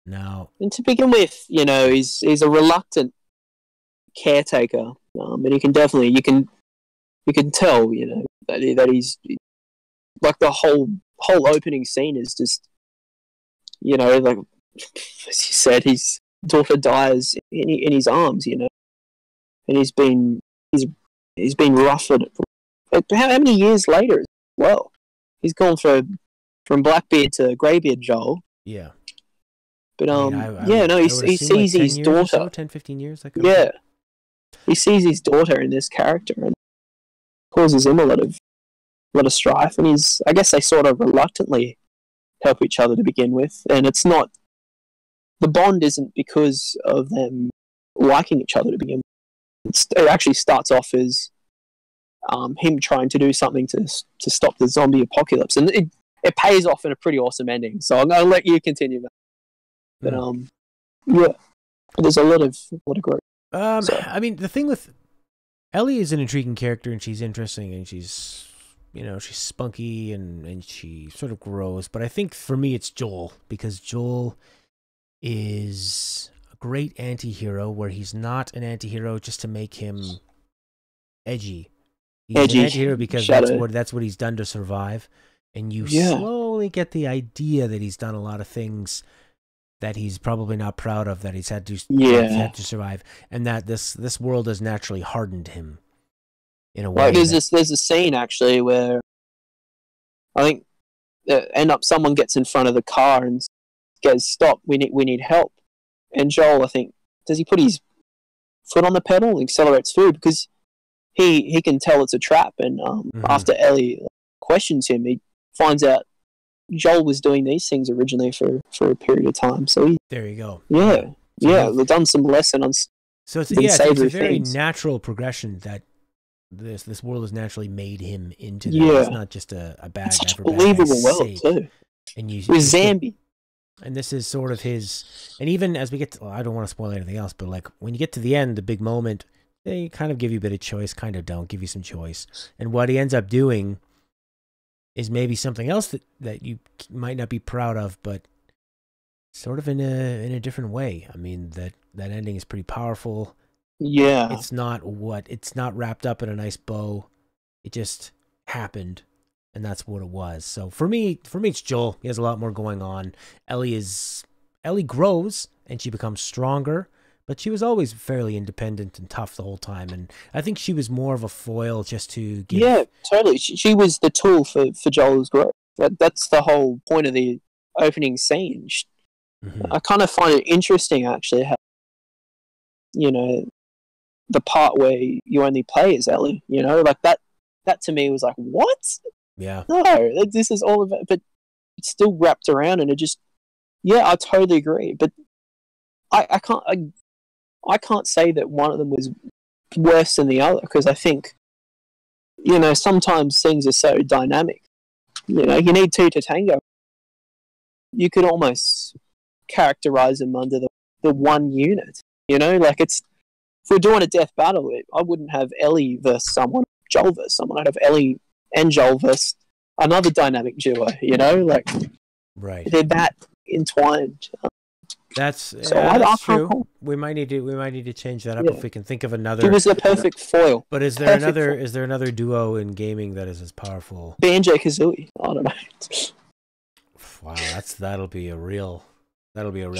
S1: Now,
S2: and to begin with, he's a reluctant caretaker, and he can definitely you can tell, that he's like the whole opening scene is just, like as you said, his daughter dies in his arms, and he's been roughed. How many years later as well? He's gone from Blackbeard to Greybeard Joel.
S1: Yeah.
S2: But he sees
S1: like
S2: his daughter.
S1: So, 10, 15 years.
S2: Yeah, he sees his daughter in this character, and causes him a lot of strife. And I guess they sort of reluctantly help each other to begin with, and it's not, the bond isn't because of them liking each other to begin with. It actually starts off as him trying to do something to stop the zombie apocalypse, and it pays off in a pretty awesome ending. So I'm gonna let you continue. But there's a lot of great.
S1: I mean, the thing with Ellie is an intriguing character, and she's interesting, and she's she's spunky, and she sort of grows. But I think for me, it's Joel, because Joel is a great anti-hero, where he's not an anti-hero just to make him edgy. He's an anti-hero because that's what he's done to survive, and you slowly get the idea that he's done a lot of things that he's probably not proud of, that he's had to survive, and that this world has naturally hardened him in a way.
S2: Well, there's a scene actually where I think someone gets in front of the car and goes, "Stop! We need help." And Joel, I think, does he put his foot on the pedal and accelerates through because he can tell it's a trap, and after Ellie questions him, he finds out Joel was doing these things originally for a period of time. So
S1: there you go.
S2: Yeah, they've done some lessons.
S1: So it's a very natural progression that this world has naturally made him into. That. It's not just a bad.
S2: It's such a believable world too.
S1: And
S2: with Zambi.
S1: And this is sort of his, and even as we get to, well, I don't want to spoil anything else, but like when you get to the end, the big moment, they kind of give you a bit of choice, kind of don't give you some choice. And what he ends up doing is maybe something else that you might not be proud of, but sort of in a different way. I mean, that ending is pretty powerful.
S2: Yeah.
S1: It's not wrapped up in a nice bow. It just happened, and that's what it was. So for me, it's Joel. He has a lot more going on. Ellie grows and she becomes stronger, but she was always fairly independent and tough the whole time. And I think she was more of a foil just to give...
S2: Yeah, totally. She was the tool for Joel's growth. That's the whole point of the opening scene.
S1: Mm-hmm.
S2: I kind of find it interesting, actually, how, you know, the part where you only play as Ellie, you know, like that to me was like, what?
S1: Yeah.
S2: No, this is all of it, but it's still wrapped around, and it just, yeah, I totally agree. But I can't say that one of them was worse than the other, because I think, you know, sometimes things are so dynamic. You know, you need two to tango. You could almost characterize them under the one unit. You know, like if we're doing a death battle, I wouldn't have Ellie versus someone, Joel versus someone. I'd have Ellie and Joel versus another dynamic duo. You know, like
S1: right.
S2: They're that entwined.
S1: That's true. We might need to change that up if we can think of another.
S2: It was the perfect foil.
S1: But is there another duo in gaming that is as powerful?
S2: Banjo-Kazooie. I don't know.
S1: Wow, that'll be a real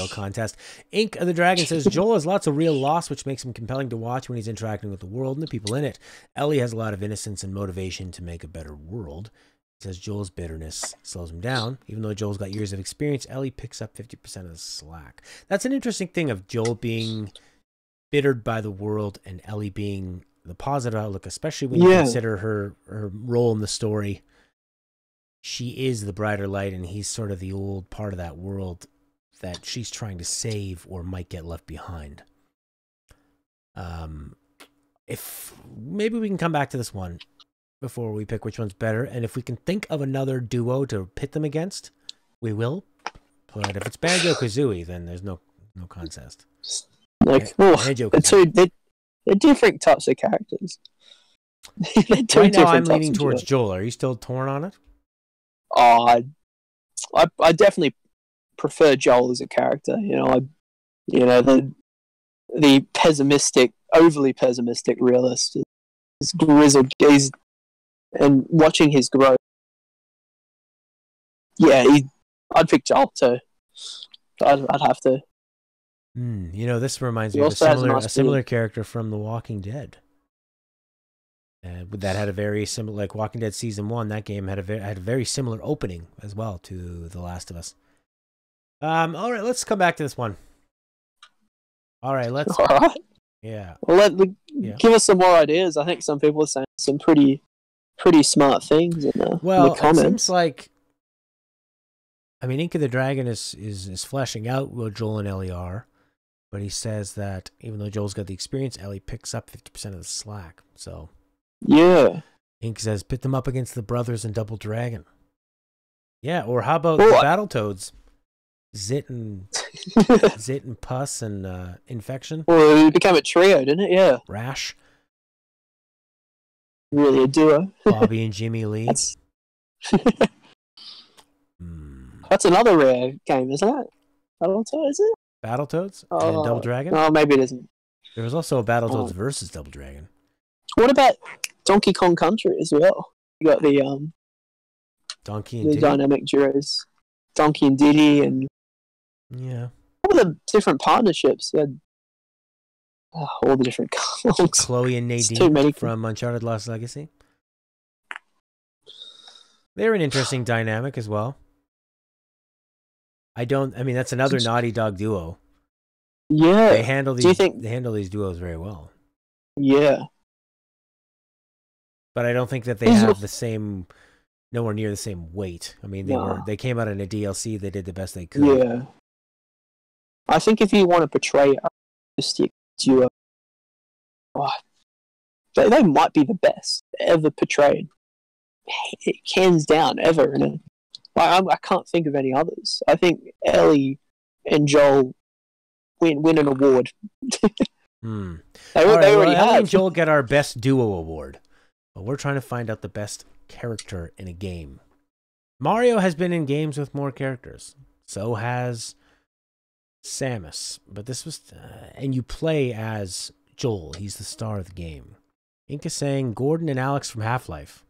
S1: contest. Ink of the Dragon says Joel has lots of real loss, which makes him compelling to watch when he's interacting with the world and the people in it. Ellie has a lot of innocence and motivation to make a better world. He says Joel's bitterness slows him down. Even though Joel's got years of experience, Ellie picks up 50% of the slack. That's an interesting thing of Joel being bittered by the world and Ellie being the positive outlook, especially when you consider her role in the story. She is the brighter light, and he's sort of the old part of that world that she's trying to save or might get left behind. If maybe we can come back to this one before we pick which one's better, and if we can think of another duo to pit them against, we will. But if it's Banjo-Kazooie, then there's no contest.
S2: Like, they're different types of characters.
S1: Right now, I'm leaning towards Joel. Are you still torn on it?
S2: I definitely prefer Joel as a character. The pessimistic, overly pessimistic realist is grizzled. And watching his growth, I'd pick Joel too. I'd have to.
S1: This reminds me of a similar character from The Walking Dead. That had a very similar, like Walking Dead Season 1, that game had a very similar opening as well to The Last of Us. All right, let's come back to this one. All right. Yeah.
S2: Well, give us some more ideas. I think some people are saying some pretty smart things in the comments.
S1: It seems like, Ink of the Dragon is fleshing out what Joel and Ellie are, but he says that even though Joel's got the experience, Ellie picks up 50% of the slack. So
S2: yeah,
S1: Ink says pit them up against the brothers in Double Dragon. Yeah, or how about the Battletoads? Zit and Puss and Infection.
S2: Well, it became a trio, didn't it? Yeah.
S1: Rash.
S2: Really a duo.
S1: Bobby and Jimmy Lee.
S2: That's another rare game, isn't it? Battletoads, is it?
S1: Battletoads and Double Dragon?
S2: Oh, maybe it isn't.
S1: There was also a Battletoads versus Double Dragon.
S2: What about Donkey Kong Country as well? You got the
S1: Donkey and Diddy?
S2: Dynamic duos. Donkey and Diddy and all the different partnerships. You had all the different colors.
S1: Chloe and Nadine from Uncharted Lost Legacy. They're an interesting dynamic as well. That's another Naughty Dog duo.
S2: Yeah.
S1: They handle these duos very well.
S2: Yeah.
S1: But I don't think that they have nowhere near the same weight. They came out in a DLC, they did the best they could.
S2: Yeah. I think if you want to portray a artistic duo, they might be the best ever portrayed, hands down, ever in I can't think of any others. I think Ellie and Joel win an award.
S1: Hmm.
S2: They
S1: All right, well,
S2: already
S1: Ellie
S2: have.
S1: and Joel get our best duo award. But we're trying to find out the best character in a game. Mario has been in games with more characters. So has Samus. But this was... and you play as Joel. He's the star of the game. Inca saying Gordon and Alex from Half-Life.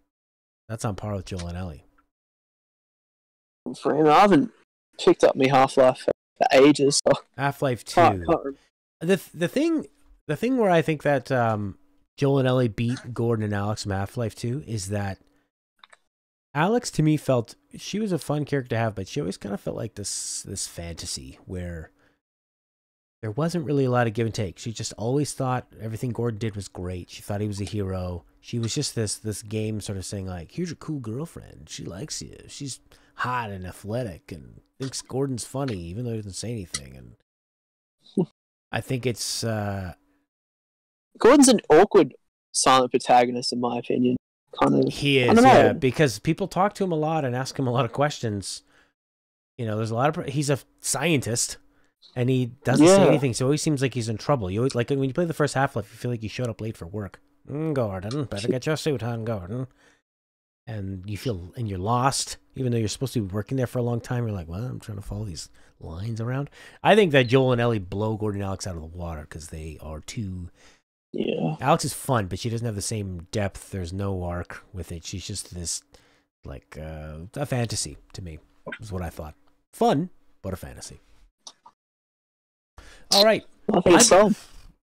S1: That's on par with Joel and Ellie.
S2: For him, I haven't picked up me Half-Life for ages. So
S1: Half-Life 2.
S2: can't remember.
S1: The thing where I think that Joel and Ellie beat Gordon and Alex from Half-Life 2 is that Alex, to me, felt she was a fun character to have, but she always kind of felt like this fantasy where there wasn't really a lot of give and take. She just always thought everything Gordon did was great. She thought he was a hero. She was just this game sort of saying like, here's your cool girlfriend. She likes you. She's hot and athletic and thinks Gordon's funny, even though he doesn't say anything. And I think it's...
S2: Gordon's an awkward silent protagonist, in my opinion. Kind of.
S1: He is, yeah, because people talk to him a lot and ask him a lot of questions. You know, there's a lot of... He's a scientist, and he doesn't say anything, so it always seems like he's in trouble. You always, like, when you play the first Half-Life, you feel like you showed up late for work. Gordon, better get your suit on, Gordon. And you feel... And you're lost, even though you're supposed to be working there for a long time. You're like, well, I'm trying to follow these lines around. I think that Joel and Ellie blow Gordon and Alex out of the water, because they are too...
S2: Yeah.
S1: Alex is fun, but she doesn't have the same depth. There's no arc with it. She's just this, like, a fantasy to me, is what I thought. Fun, but a fantasy. All right.
S2: I think so.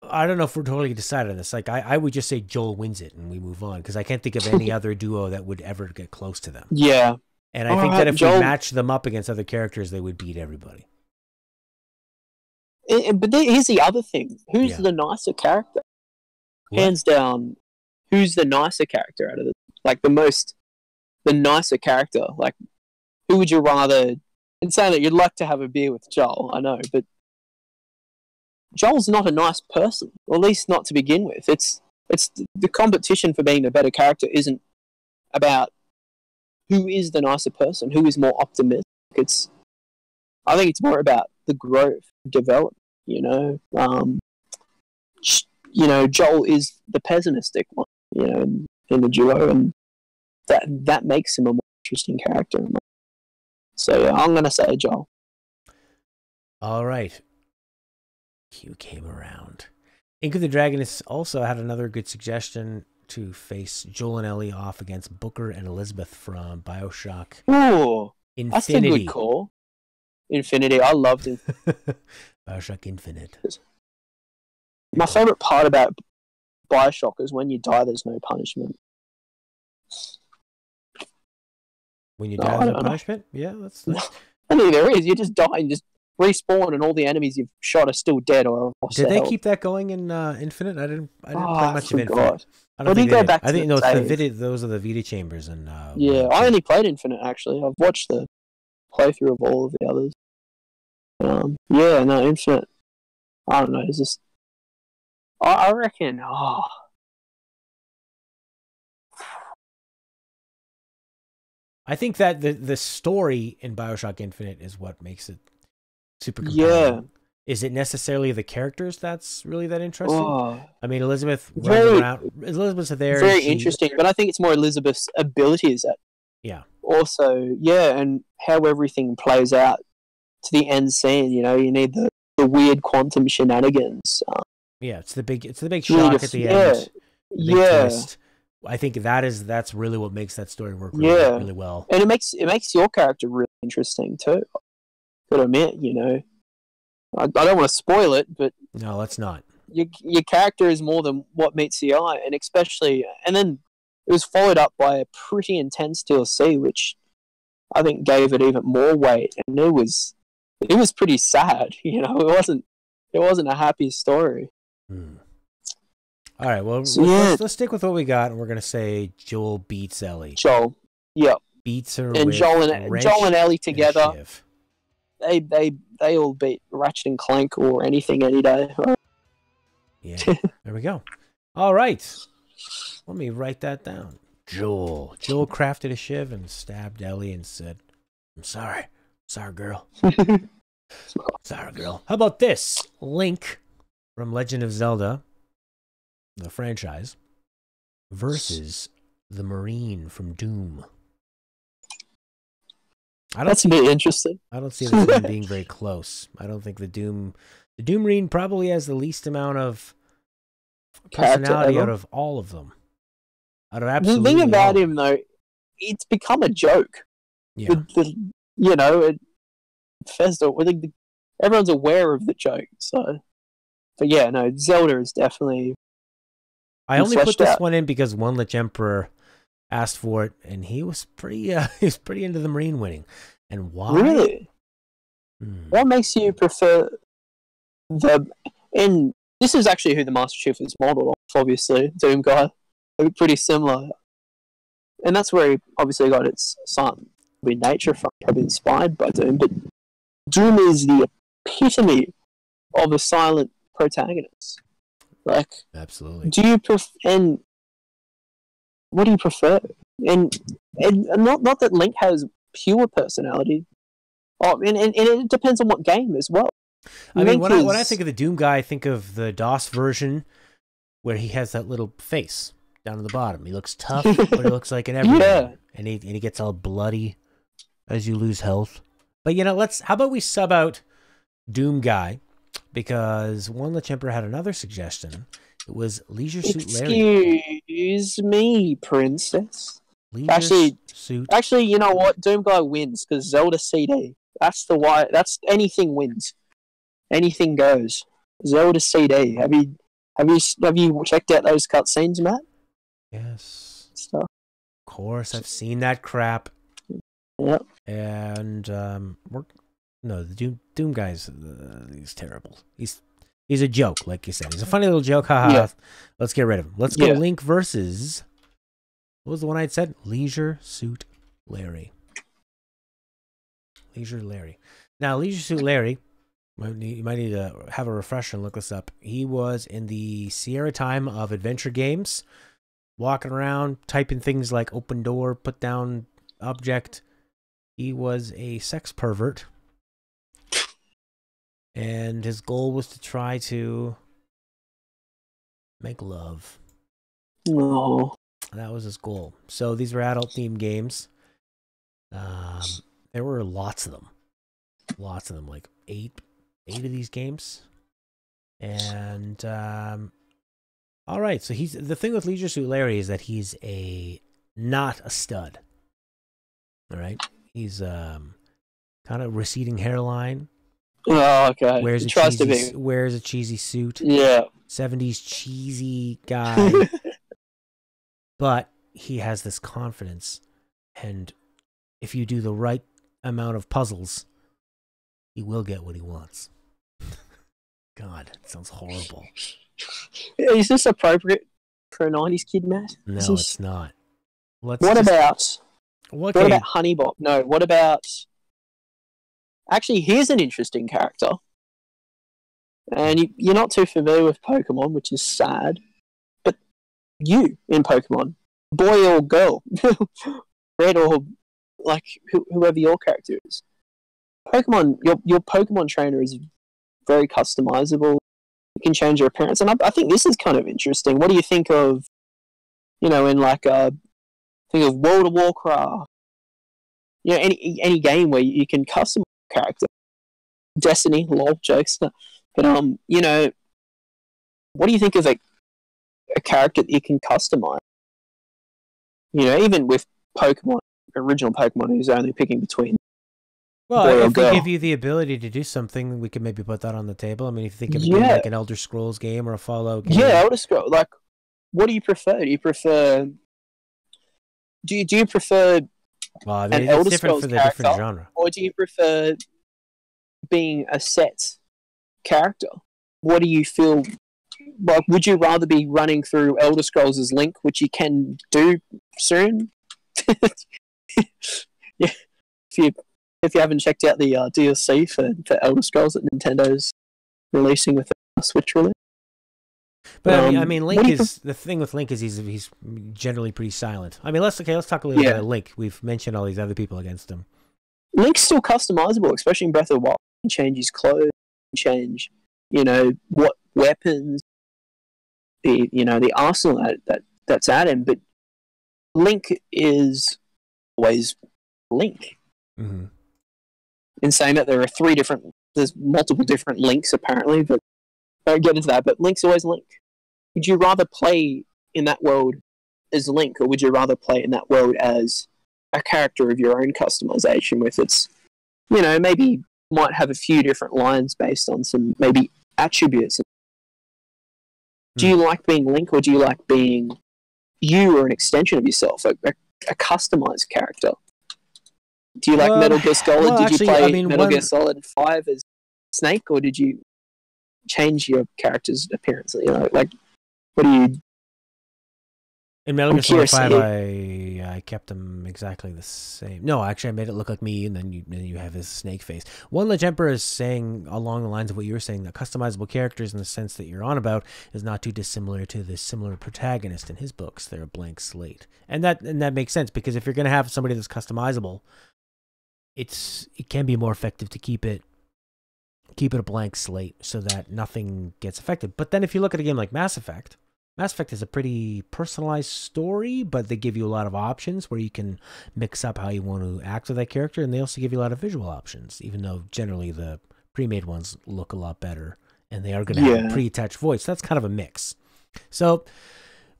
S1: I don't know if we're totally decided on this. Like, I would just say Joel wins it and we move on, because I can't think of any other duo that would ever get close to them.
S2: Yeah.
S1: And I think that if we match them up against other characters, they would beat everybody.
S2: But here's the other thing. Who's the nicer character? Hands down, who's the nicer character out of it? Like, the nicer character? Like, who would you rather... In saying that you'd like to have a beer with Joel, I know, but Joel's not a nice person, or at least not to begin with. It's the competition for being the better character isn't about who is the nicer person, who is more optimistic. I think it's more about the growth, development, you know? Joel is the pessimistic one, you know, in the duo, and that makes him a more interesting character. So, yeah, I'm going to say Joel.
S1: All right. Q came around. Ink of the Dragon has also had another good suggestion to face Joel and Ellie off against Booker and Elizabeth from BioShock.
S2: Ooh,
S1: Infinity.
S2: That's a good call. Infinity, I loved it.
S1: BioShock Infinite.
S2: My favourite part about BioShock is when you die, there's no punishment.
S1: When you die, there's no punishment? Yeah, that's...
S2: I think there is. You just die and just respawn, and all the enemies you've shot are still dead or
S1: Did they keep that going in Infinite? I didn't play much of Infinite. I don't think
S2: go
S1: they
S2: back
S1: did. I think no,
S2: it's
S1: those are the Vita chambers. And
S2: yeah, I only played Infinite, actually. I've watched the playthrough of all of the others. Yeah, no, Infinite. I don't know. It's just... I reckon...
S1: I think that the story in BioShock Infinite is what makes it super compelling.
S2: Yeah.
S1: Is it necessarily the characters that's really that interesting?
S2: Oh.
S1: I mean, Elizabeth's there.
S2: Very interesting, but I think it's more Elizabeth's abilities that...
S1: Yeah.
S2: Also, yeah, and how everything plays out to the end scene. You know, you need the weird quantum shenanigans.
S1: Yeah, it's the big shock at the end.
S2: Yeah.
S1: Twist. I think that's really what makes that story work really well.
S2: And it makes your character really interesting too. Gotta admit, you know. I don't want to spoil it, but
S1: no, let's not.
S2: Your character is more than what meets the eye, and then it was followed up by a pretty intense DLC, which I think gave it even more weight, and it was pretty sad. You know, it wasn't a happy story.
S1: All right, well, let's stick with what we got, and we're gonna say Joel beats Ellie.
S2: Joel, yep,
S1: beats her,
S2: and Joel and Ellie together. They all beat Ratchet and Clank or anything any day.
S1: Yeah, there we go. All right, let me write that down. Joel crafted a shiv and stabbed Ellie and said, I'm sorry. Sorry, girl. Sorry, girl. How about this? Link from Legend of Zelda, the franchise, versus the Marine from Doom.
S2: That's a bit interesting.
S1: I don't see this one being very close. I don't think the Doom Marine probably has the least amount of personality out of all of them. Out of absolutely
S2: the thing about
S1: all.
S2: him, though, it's become a joke.
S1: Yeah.
S2: With the, Bethesda, everyone's aware of the joke. So, but yeah, no, Zelda is definitely.
S1: I only put this one in because One Lich Emperor asked for it, and he was pretty into the Marine winning. And why?
S2: Really? What makes you prefer and this is actually who the Master Chief is modeled off, obviously, Doom guy. They're pretty similar. And that's where he obviously got its nature from, probably inspired by Doom, but Doom is the epitome of a silent protagonist. Like,
S1: absolutely.
S2: Do you and what do you prefer? And not that Link has pure personality. Oh, and it depends on what game as well.
S1: I mean, when I think of the Doom guy, I think of the DOS version where he has that little face down at the bottom. He looks tough, but he looks like an everyman.
S2: Yeah.
S1: And he gets all bloody as you lose health. But how about we sub out Doom guy, because One Lich Emperor had another suggestion. It was Leisure Suit Larry.
S2: Excuse me, princess.
S1: Leisure Suit.
S2: Actually, you know what? Doom guy wins because Zelda CD. That's the why. That's anything wins. Anything goes. Zelda CD. Have you checked out those cutscenes, Matt?
S1: Yes.
S2: Stuff.
S1: Of course, I've seen that crap.
S2: Yep.
S1: And the Doom guy's he's terrible. He's a joke, like you said. He's a funny little joke. Haha. Yeah. Let's get rid of him. Let's go Link versus. What was the one I said? Leisure Suit Larry. Leisure Larry. Now, Leisure Suit Larry, you might need to have a refresher and look this up. He was in the Sierra time of adventure games, walking around, typing things like open door, put down object. He was a sex pervert. And his goal was to try to make love.
S2: No.
S1: That was his goal. So these were adult-themed games. There were lots of them. Like eight of these games. And all right. So the thing with Leisure Suit Larry is that he's not a stud. All right. He's kind of receding hairline.
S2: Oh, okay.
S1: Wears a cheesy suit.
S2: Yeah.
S1: 70s cheesy guy. But he has this confidence, and if you do the right amount of puzzles, he will get what he wants. God, it sounds horrible.
S2: Is this appropriate for a 90s kid, Matt?
S1: No, it's not.
S2: What about Honeybot? No, what about... Actually, here's an interesting character. And you're not too familiar with Pokemon, which is sad. But you, in Pokemon, boy or girl, red or like whoever your character is. Pokemon, your Pokemon trainer is very customizable. You can change your appearance. And I think this is kind of interesting. What do you think of, in like think of World of Warcraft? Any game where you can customize character. Destiny, lol, jokes. But what do you think of a character that you can customize? Even with Pokemon, original Pokemon, who's only picking between.
S1: Well, if we give you the ability to do something, we could maybe put that on the table. I mean, if you think of it being like an Elder Scrolls game or a Fallout game.
S2: Yeah, Elder Scrolls. Like, what do you prefer? Do you prefer? Do you prefer?
S1: Well, I mean, it's different for the different genre.
S2: Or do you prefer being a set character? What do you feel? Like, would you rather be running through Elder Scrolls as Link, which you can do soon? Yeah, if you haven't checked out the DLC for Elder Scrolls that Nintendo's releasing with the Switch release.
S1: But I mean, Link is the thing with Link is he's generally pretty silent. I mean, let's talk a little bit about Link. We've mentioned all these other people against him.
S2: Link's still customizable, especially in Breath of the Wild. You can change his clothes, change, what weapons, the arsenal that's at him. But Link is always Link.
S1: Mm-hmm.
S2: In saying that there's multiple different Links apparently, but I don't get into that. But Link's always Link. Would you rather play in that world as Link, or would you rather play in that world as a character of your own customization with its, maybe might have a few different lines based on some maybe attributes? Do you like being Link, or do you like being you or an extension of yourself, a customized character? Do you like Metal Gear Solid?
S1: Well,
S2: did you play Metal Gear Solid 5 as Snake, or did you change your character's appearance? What do you...
S1: In Metal Gear Solid 5, I kept them exactly the same. No, actually, I made it look like me, and then you have his snake face. One Lich Emperor is saying, along the lines of what you were saying, that customizable characters, in the sense that you're on about, is not too dissimilar to the similar protagonist in his books. They're a blank slate. And that makes sense, because if you're going to have somebody that's customizable, it can be more effective to keep it a blank slate so that nothing gets affected. But then if you look at a game like Mass Effect is a pretty personalized story, but they give you a lot of options where you can mix up how you want to act with that character, and they also give you a lot of visual options, even though generally the pre-made ones look a lot better, and they are going to have a pre-attached voice. That's kind of a mix. So,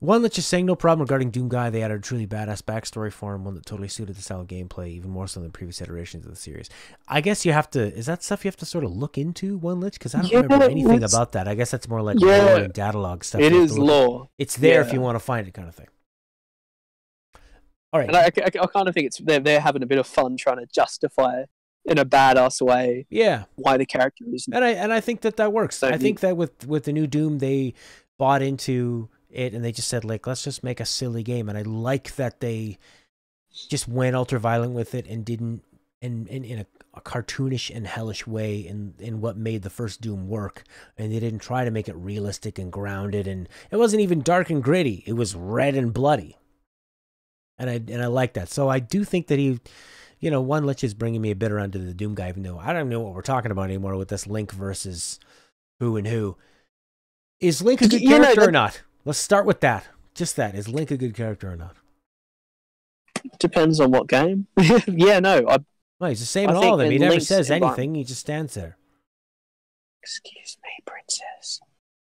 S1: one that's just saying no problem regarding Doomguy. They added a truly badass backstory for him, one that totally suited the style of gameplay, even more so than previous iterations of the series. I guess you have to... Is that stuff you have to sort of look into, One Lich? Because I don't remember anything about that. I guess that's more like lore and data log stuff.
S2: It is lore.
S1: It's there if you want to find it, kind of thing. All right.
S2: And I kind of think they're having a bit of fun trying to justify in a badass way why the character is...
S1: And I think that works. So I think that with the new Doom, they bought into... it, and they just said, like, let's just make a silly game. And I like that they just went ultra violent with it and didn't in a cartoonish and hellish way in what made the first Doom work. And they didn't try to make it realistic and grounded, and it wasn't even dark and gritty. It was red and bloody. And I like that. So I do think that he, One Lich is bringing me a bit around to the Doom guy, even though I don't know what we're talking about anymore with this Link versus who and who. Is Link a good character or not? Let's start with that. Just that. Is Link a good character or not?
S2: Depends on what game. Yeah, no.
S1: Well, he's the same in all of them. He never says anything. He just stands there.
S2: Excuse me, princess.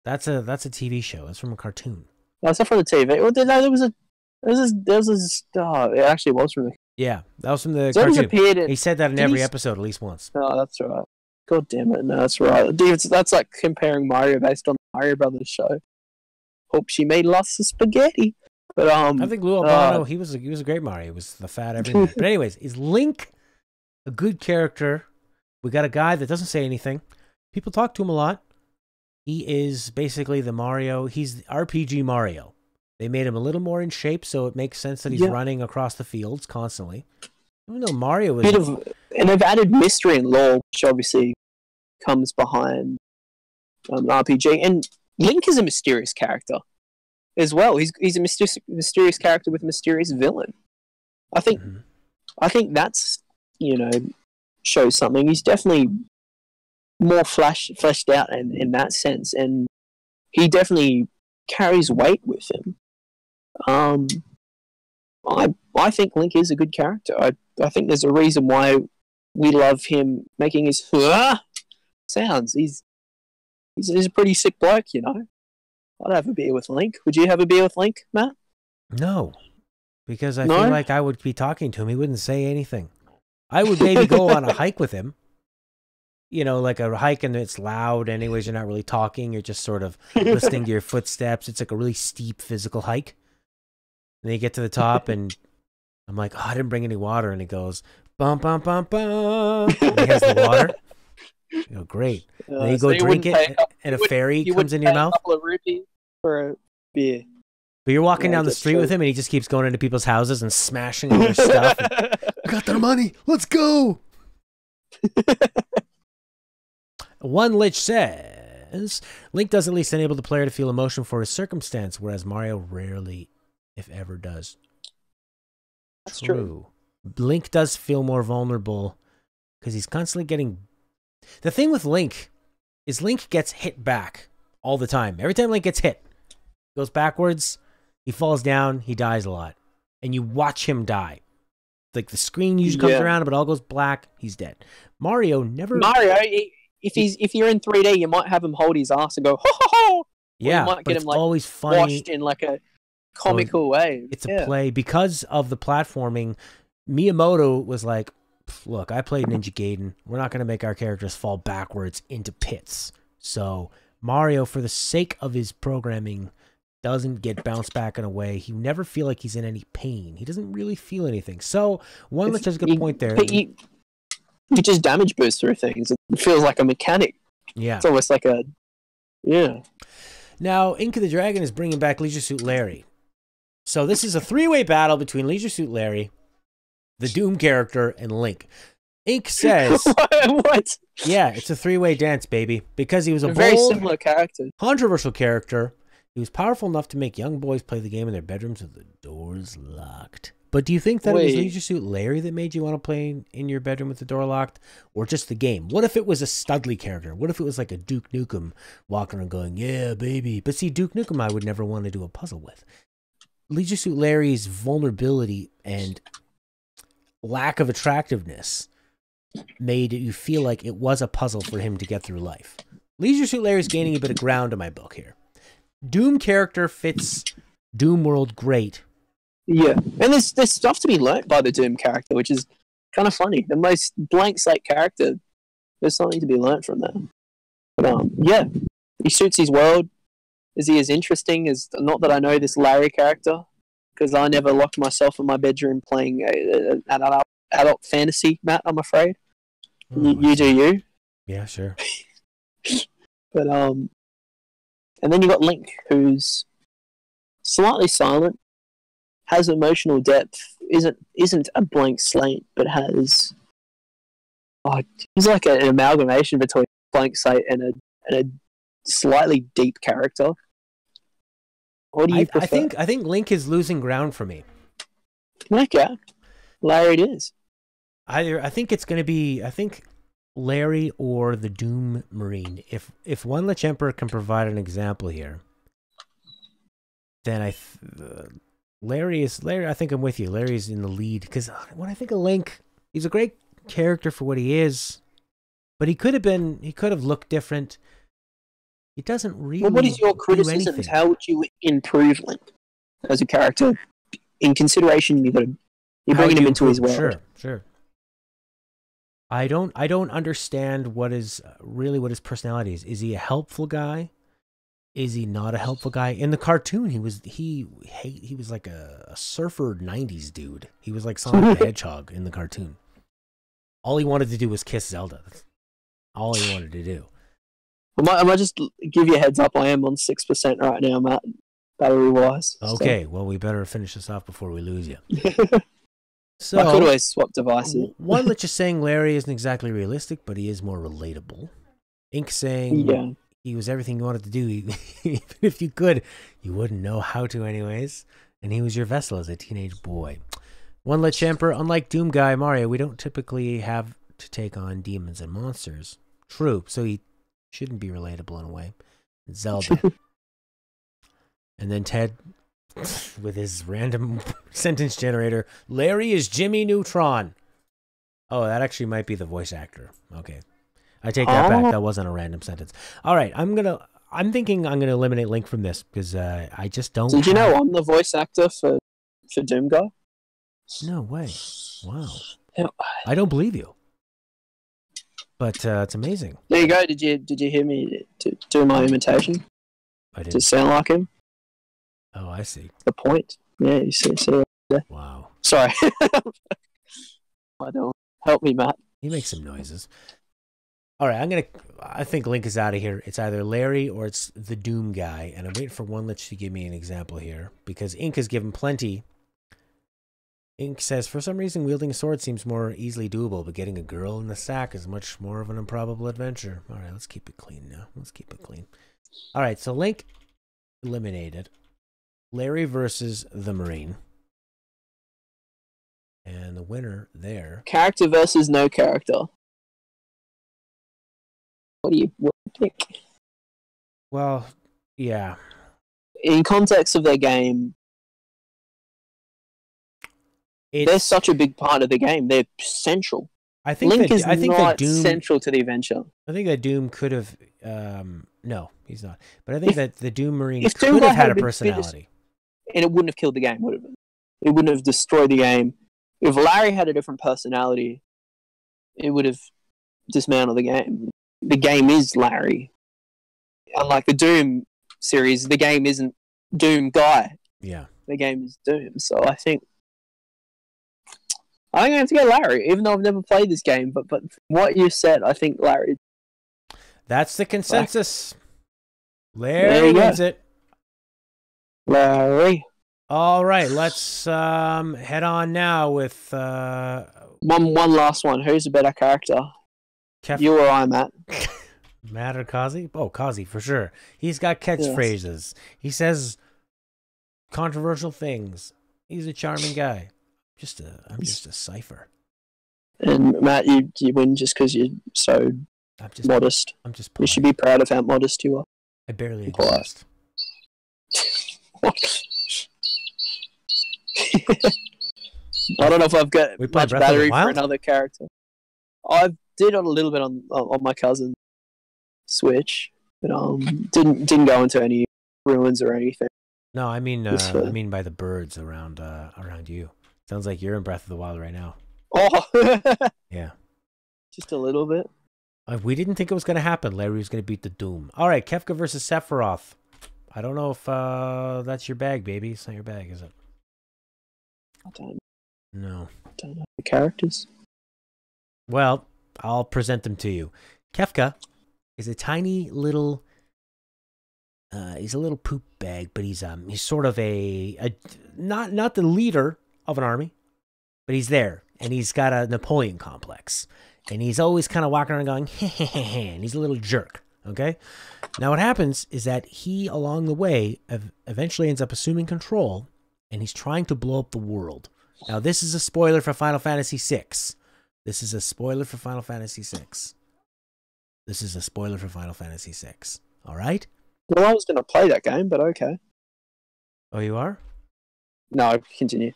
S1: That's a TV show. That's from a cartoon.
S2: That's not from the TV. Well, it actually was from the...
S1: Yeah, that was from the cartoon. He said that in every episode at least once.
S2: Oh, that's right. God damn it. No, that's right. Dude, that's like comparing Mario based on the Mario Brothers show. Hope she made lots of spaghetti. But
S1: I think Lou Albano, he was a great Mario. He was the fat everything. But anyways, is Link a good character? We got a guy that doesn't say anything. People talk to him a lot. He is basically the Mario. He's RPG Mario. They made him a little more in shape, so it makes sense that he's running across the fields constantly. Even though Mario is...
S2: and they've added mystery and lore, which obviously comes behind RPG. And Link is a mysterious character as well. He's a mysterious character with a mysterious villain. I think that's, shows something. He's definitely more fleshed out in that sense, and he definitely carries weight with him. I think Link is a good character. I think there's a reason why we love him making his sounds. He's a pretty sick bloke, I'd have a beer with Link. Would you have a beer with Link, Matt?
S1: No, because I feel like I would be talking to him. He wouldn't say anything. I would maybe go on a hike with him. Like a hike and it's loud. Anyways, you're not really talking. You're just sort of listening to your footsteps. It's like a really steep physical hike. And then you get to the top and I'm like, I didn't bring any water. And he goes, bum, bum, bum, bum. And he has the water. Great. Then you go drink it, and a fairy comes in your mouth.
S2: A couple of rupees for a beer.
S1: But you're walking down the street with him, and he just keeps going into people's houses and smashing their stuff. I got their money. Let's go. One Lich says, Link does at least enable the player to feel emotion for his circumstance, whereas Mario rarely, if ever, does.
S2: That's true.
S1: Link does feel more vulnerable because he's constantly getting. The thing with Link is Link gets hit back all the time. Every time Link gets hit, he goes backwards, he falls down, he dies a lot, and you watch him die. Like the screen usually comes around, but it all goes black. He's dead. Mario never.
S2: If you're in 3D, you might have him hold his ass and go ho ho ho.
S1: Yeah,
S2: you might
S1: but
S2: get
S1: it's
S2: him like
S1: always funny.
S2: washed in like a comical way.
S1: It's a play because of the platforming. Miyamoto was like, "Look, I played Ninja Gaiden. We're not going to make our characters fall backwards into pits. So Mario, for the sake of his programming, doesn't get bounced back in a way. He never feel like he's in any pain. He doesn't really feel anything. So one that's just a good point there.
S2: You just damage boost through things. It feels like a mechanic.
S1: Yeah,
S2: it's almost like a
S1: Now, Ink of the Dragon is bringing back Leisure Suit Larry. So this is a three-way battle between Leisure Suit Larry, the Doom character, and Link. Ink says...
S2: What?
S1: Yeah, it's a three-way dance, baby. Because he was a bold,
S2: very similar character.
S1: Controversial character. He was powerful enough to make young boys play the game in their bedrooms with the doors locked. But do you think that it was Leisure Suit Larry that made you want to play in your bedroom with the door locked? Or just the game? What if it was a Studley character? What if it was like a Duke Nukem walking around going, yeah, baby. But see, Duke Nukem I would never want to do a puzzle with. Leisure Suit Larry's vulnerability and lack of attractiveness made you feel like it was a puzzle for him to get through life. Leisure Suit Larry's gaining a bit of ground in my book here. Doom character fits Doom World great.
S2: Yeah, and there's stuff to be learnt by the Doom character, which is kind of funny. The most blank slate character, there's something to be learnt from that. But yeah, he suits his world. Is he as interesting as, not that I know this Larry character, because I never locked myself in my bedroom playing an adult fantasy, Matt, I'm afraid. You do you.
S1: Yeah, sure.
S2: But and then you got Link, who's slightly silent, has emotional depth, isn't a blank slate, but has he's like an amalgamation between blank slate and a slightly deep character. What do you prefer?
S1: I think Link is losing ground for me.
S2: Okay, Larry it is.
S1: I think it's going to be Larry or the Doom Marine. If One Lich Emperor can provide an example here, then Larry. I think I'm with you. Larry's in the lead because when I think of Link, he's a great character for what he is, but he could have looked different. He doesn't really.
S2: Well, what is your criticisms? How would you improve Link as a character? In consideration, you're bringing him into his world.
S1: Sure. I don't understand what his personality is. Is he a helpful guy? Is he not a helpful guy? In the cartoon, he was like a surfer 90s dude. He was like Sonic the Hedgehog in the cartoon. All he wanted to do was kiss Zelda. That's all he wanted to do.
S2: I might just give you a heads up. I am on 6% right now, Matt, battery-wise.
S1: Okay, well, we better finish this off before we lose you. So,
S2: I could always swap devices.
S1: One that's just saying Larry isn't exactly realistic, but he is more relatable. Ink saying he was everything you wanted to do. Even if you could, you wouldn't know how to anyways. And he was your vessel as a teenage boy. One Lich Emperor, unlike Doom Guy Mario, we don't typically have to take on demons and monsters. True, so he shouldn't be relatable in a way. Zelda. And then Ted, with his random sentence generator, Larry is Jimmy Neutron. Oh, that actually might be the voice actor. Okay. I take that back. That wasn't a random sentence. All right, I'm thinking I'm gonna eliminate Link from this because I just don't.
S2: Did you know I'm the voice actor for Doom Guy?
S1: No way! Wow. I don't believe you. But it's amazing.
S2: There you go. Did you hear me do my imitation?
S1: I did.
S2: Does it sound like him?
S1: Oh, I see.
S2: The point. Yeah, you see there.
S1: Wow.
S2: Sorry. I don't. Help me, Matt.
S1: He makes some noises. All right, I think Link is out of here. It's either Larry or it's the Doom Guy, and I'm waiting for One Lich to give me an example here because Ink has given plenty. Ink says, for some reason, wielding a sword seems more easily doable, but getting a girl in the sack is much more of an improbable adventure. All right, let's keep it clean now. Let's keep it clean. All right, so Link eliminated. Larry versus the Marine. And the winner there.
S2: Character versus no character. What do you think?
S1: Well, yeah.
S2: In context of their game, they're such a big part of the game. They're central.
S1: I think
S2: Link is not
S1: Doom,
S2: central to the adventure.
S1: I think that Doom could have. No, he's not. But I think that the Doom Marine
S2: if
S1: could
S2: Doom
S1: have had a
S2: been
S1: personality.
S2: And it wouldn't have killed the game, would it? It wouldn't have destroyed the game. If Larry had a different personality, it would have dismantled the game. The game is Larry. Unlike the Doom series, the game isn't Doom Guy.
S1: Yeah.
S2: The game is Doom. So I think I'm going to have to go Larry, even though I've never played this game. But from what you said, I think Larry.
S1: That's the consensus. Larry wins it.
S2: Larry.
S1: All right, let's head on now with
S2: one last one. Who's a better character? You or I, Matt?
S1: Matt or Kazi? Oh, Kazi for sure. He's got catchphrases. Yes. He says controversial things. He's a charming guy. I'm just a cipher.
S2: And Matt, you win just because you're so modest.
S1: I'm just
S2: polite. You should be proud of how modest you are.
S1: I barely exist.
S2: I don't know if I've got much battery for another character. I did a little bit on my cousin's Switch, but didn't go into any ruins or anything.
S1: No, I mean by the birds around you. Sounds like you're in Breath of the Wild right now.
S2: Oh,
S1: yeah,
S2: just a little bit.
S1: We didn't think it was going to happen. Larry was going to beat the Doom. All right, Kefka versus Sephiroth. I don't know if that's your bag, baby. It's not your bag, is it?
S2: I don't.
S1: No.
S2: I don't know the characters.
S1: Well, I'll present them to you. Kefka is a tiny little. He's a little poop bag, but he's sort of a not the leader of an army, but he's there, and he's got a Napoleon complex, and he's always kind of walking around going, and he's a little jerk. Okay, now what happens is that he, along the way, eventually ends up assuming control, and he's trying to blow up the world. Now, this is a spoiler for Final Fantasy VI. This is a spoiler for Final Fantasy VI. This is a spoiler for Final Fantasy VI. All right?
S2: Well, I was going to play that game, but okay.
S1: Oh, you are?
S2: No, continue.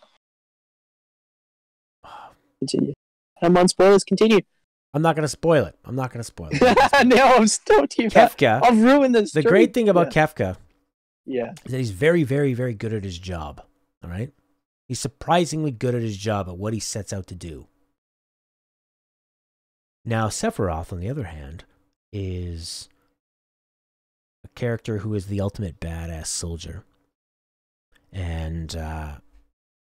S2: Continue. I don't mind spoilers, continue.
S1: I'm not going to spoil it. I'm not going to spoil it.
S2: No, I'm still too
S1: Kefka.
S2: I've ruined this.
S1: The great thing about Kefka
S2: is
S1: that he's very, very, very good at his job. All right? He's surprisingly good at his job at what he sets out to do. Now, Sephiroth, on the other hand, is a character who is the ultimate badass soldier. And, I'm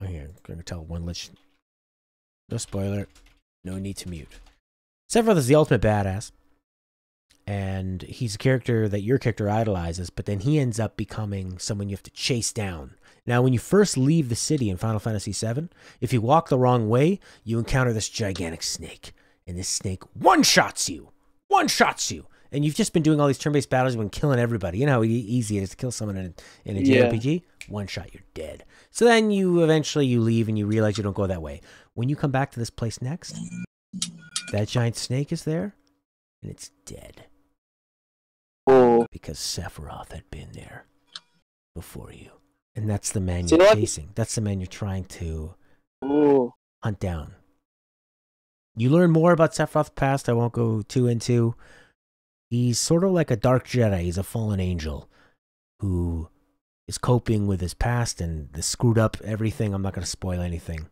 S1: going to tell one, no spoiler, no need to mute. Sephiroth is the ultimate badass, and he's a character that your character idolizes, but then he ends up becoming someone you have to chase down. Now, when you first leave the city in Final Fantasy VII, if you walk the wrong way, you encounter this gigantic snake, and this snake one-shots you, and you've just been doing all these turn-based battles, you've been killing everybody. You know how easy it is to kill someone in a JRPG? One shot, you're dead. So then you leave and you realize you don't go that way. When you come back to this place next, that giant snake is there, and it's dead.
S2: Oh.
S1: Because Sephiroth had been there before you. And that's the man you're chasing. That's the man you're trying to hunt down. You learn more about Sephiroth's past. I won't go too into. He's sort of like a dark Jedi. He's a fallen angel who is coping with his past and the screwed up everything. I'm not going to spoil anything.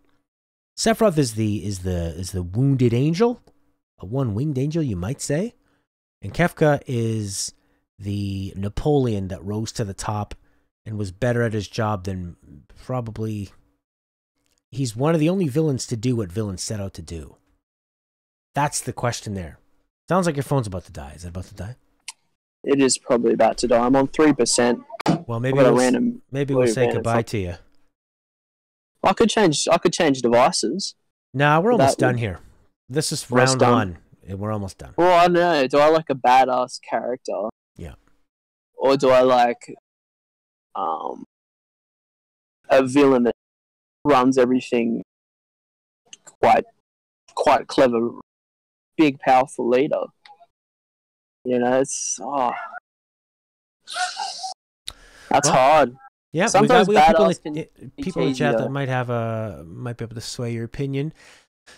S1: Sephiroth is the wounded angel, a one-winged angel, you might say. And Kefka is the Napoleon that rose to the top and was better at his job than probably. He's one of the only villains to do what villains set out to do. That's the question there. Sounds like your phone's about to die. Is it about to die?
S2: It is probably about to die. I'm on 3%.
S1: Well, maybe we'll say goodbye to you.
S2: I could change devices.
S1: Nah, we're almost done here. This is round one. And we're almost done.
S2: Well, I don't know. Do I like a badass character?
S1: Yeah.
S2: Or do I like a villain that runs everything quite clever, big, powerful leader? You know, that's
S1: Well,
S2: hard.
S1: Yeah,
S2: Sometimes
S1: we got
S2: badass can be
S1: people in the
S2: cheesy,
S1: chat
S2: though.
S1: that might be able to sway your opinion.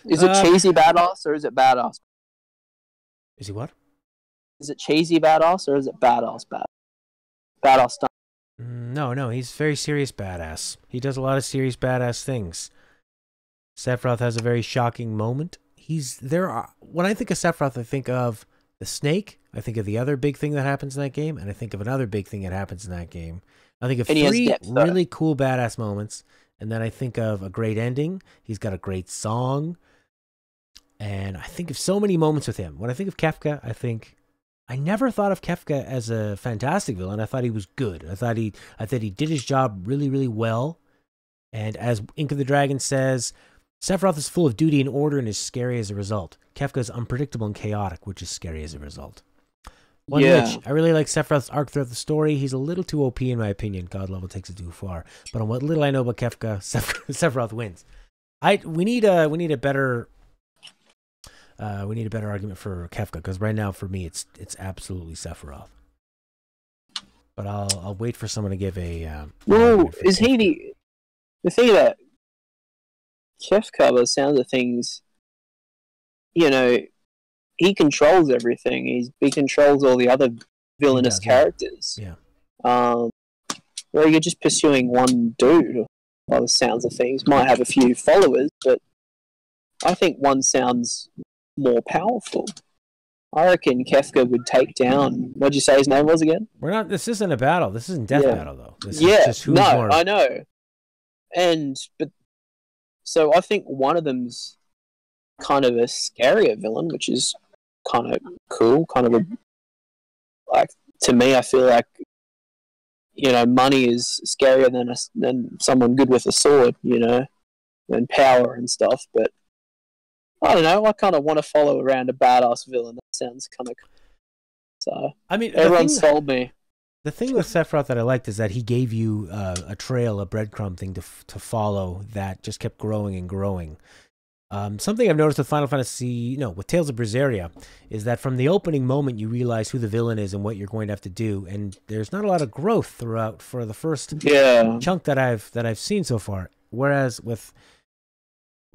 S2: Is it cheesy badass or is it badass?
S1: Is he what?
S2: Is it cheesy badass or is it badass badass stuff?
S1: No, he's very serious badass. He does a lot of serious badass things. Sephiroth has a very shocking moment. When I think of Sephiroth, I think of the snake. I think of the other big thing that happens in that game, and I think of another big thing that happens in that game. I think of three really cool badass moments, and then I think of a great ending. He's got a great song, and I think of so many moments with him. When I think of Kefka, I never thought of Kefka as a fantastic villain. I thought he was good. I thought he did his job really, really well. And as Ink of the Dragon says, Sephiroth is full of duty and order and is scary as a result. Kefka is unpredictable and chaotic, which is scary as a result. I really like Sephiroth's arc throughout the story. He's a little too OP in my opinion. God level takes it too far. But on what little I know about Kefka, Sephiroth wins. We need a better argument for Kefka, because right now for me it's absolutely Sephiroth. But I'll wait for someone to give a.
S2: Is he the thing that Kefka, by the sounds of things, you know, he controls everything. He controls all the other villainous characters.
S1: Yeah.
S2: Where you're just pursuing one dude, by the sounds of things. Might have a few followers, but I think one sounds more powerful. I reckon Kefka would take down. What'd you say his name was again?
S1: This isn't a battle. This isn't death battle though. This is just who's more.
S2: I know. So I think one of them's kind of a scarier villain, which is kind of cool. To me, I feel like, you know, money is scarier than someone good with a sword, you know, and power and stuff. But I don't know. I kind of want to follow around a badass villain. That sounds kind of cool. So I mean, everyone sold me.
S1: The thing with Sephiroth that I liked is that he gave you a trail, a breadcrumb thing to follow that just kept growing and growing. Something I've noticed with Final Fantasy, with Tales of Berseria, is that from the opening moment you realize who the villain is and what you're going to have to do, and there's not a lot of growth throughout for the first chunk that I've seen so far. Whereas with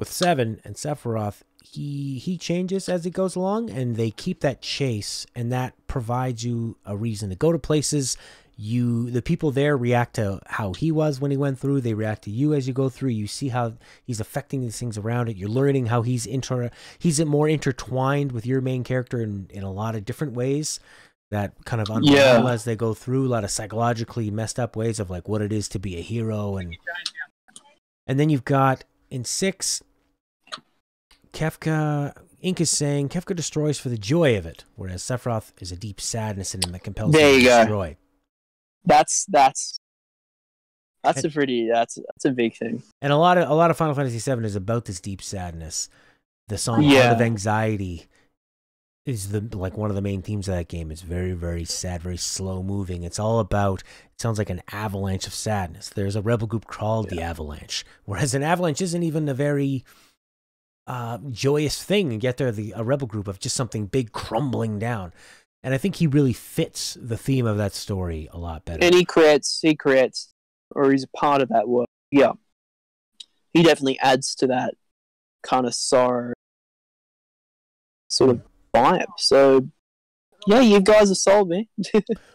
S1: 7 and Sephiroth, he changes as he goes along, and they keep that chase, and that provides you a reason to go to places. The people there react to how he was when he went through. They react to you as you go through. You see how he's affecting these things around it. You're learning how he's more intertwined with your main character in a lot of different ways that kind of unravel as they go through. A lot of psychologically messed up ways of like what it is to be a hero, and then you've got in 6. Ink is saying Kefka destroys for the joy of it, whereas Sephiroth is a deep sadness in him that compels him to destroy.
S2: That's a big thing.
S1: And a lot of Final Fantasy VII is about this deep sadness. The song Heart of Anxiety is one of the main themes of that game. It's very, very sad, very slow moving. It's all about, it sounds like an avalanche of sadness. There's a rebel group called the Avalanche, whereas an avalanche isn't even a very joyous thing, and yet they're a rebel group of just something big crumbling down. And I think he really fits the theme of that story a lot better.
S2: And he creates, or he's a part of that work. Yeah, he definitely adds to that kind of sorrow sort of vibe. So yeah, you guys have sold me.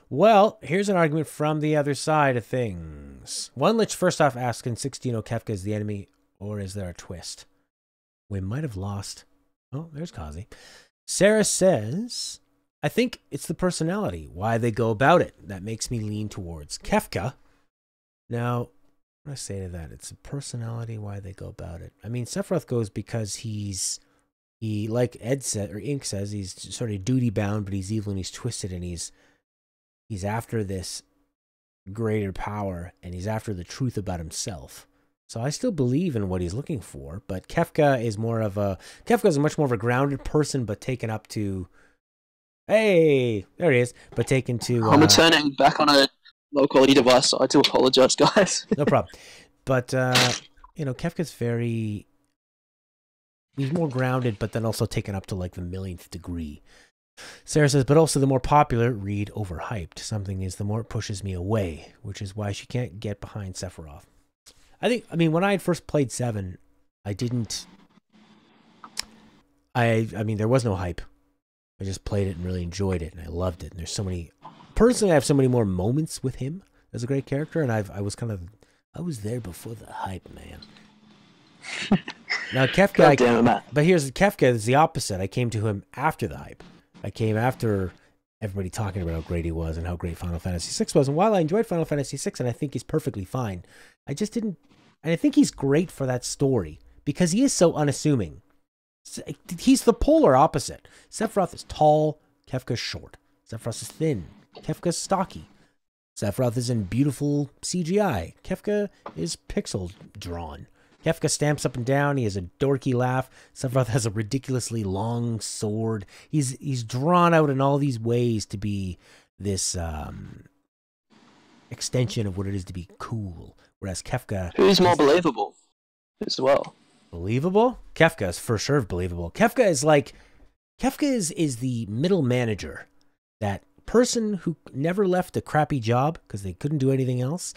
S1: Well, here's an argument from the other side of things. One Lich first off asks, can 16 Kefka is the enemy, or is there a twist? We might have lost. Oh, there's Kazi. Sarah says, I think it's the personality, why they go about it. That makes me lean towards Kefka. Now, what do I say to that? It's a personality, why they go about it. I mean, Sephiroth goes because he like Ed said, or Ink says, he's sort of duty bound, but he's evil and he's twisted, and he's after this greater power, and he's after the truth about himself. So I still believe in what he's looking for, but Kefka is much more of a grounded person, but taken up to, hey, there he is, but taken to...
S2: I'm turning back on a low-quality device, so I do apologize, guys.
S1: No problem. But, Kefka's he's more grounded, but then also taken up to, like, the millionth degree. Sarah says, but also the more popular, read overhyped. Something is the more it pushes me away, which is why she can't get behind Sephiroth. I mean, when I had first played 7, I mean, there was no hype. I just played it and really enjoyed it, and I loved it. And there's so many, personally, I have so many more moments with him as a great character, and I was there before the hype, man. Now Kefka, but Kefka is the opposite. I came to him after the hype. I came after everybody talking about how great he was and how great Final Fantasy VI was. And while I enjoyed Final Fantasy VI, and I think he's perfectly fine, I just didn't. And I think he's great for that story because he is so unassuming. He's the polar opposite. Sephiroth is tall, Kefka's short. Sephiroth is thin, Kefka's stocky. Sephiroth is in beautiful CGI. Kefka is pixel drawn. Kefka stamps up and down. He has a dorky laugh. Sephiroth has a ridiculously long sword. He's drawn out in all these ways to be this extension of what it is to be cool. Whereas Kefka...
S2: Who's more believable as well?
S1: Believable? Kefka is for sure believable. Kefka is the middle manager. That person who never left a crappy job because they couldn't do anything else.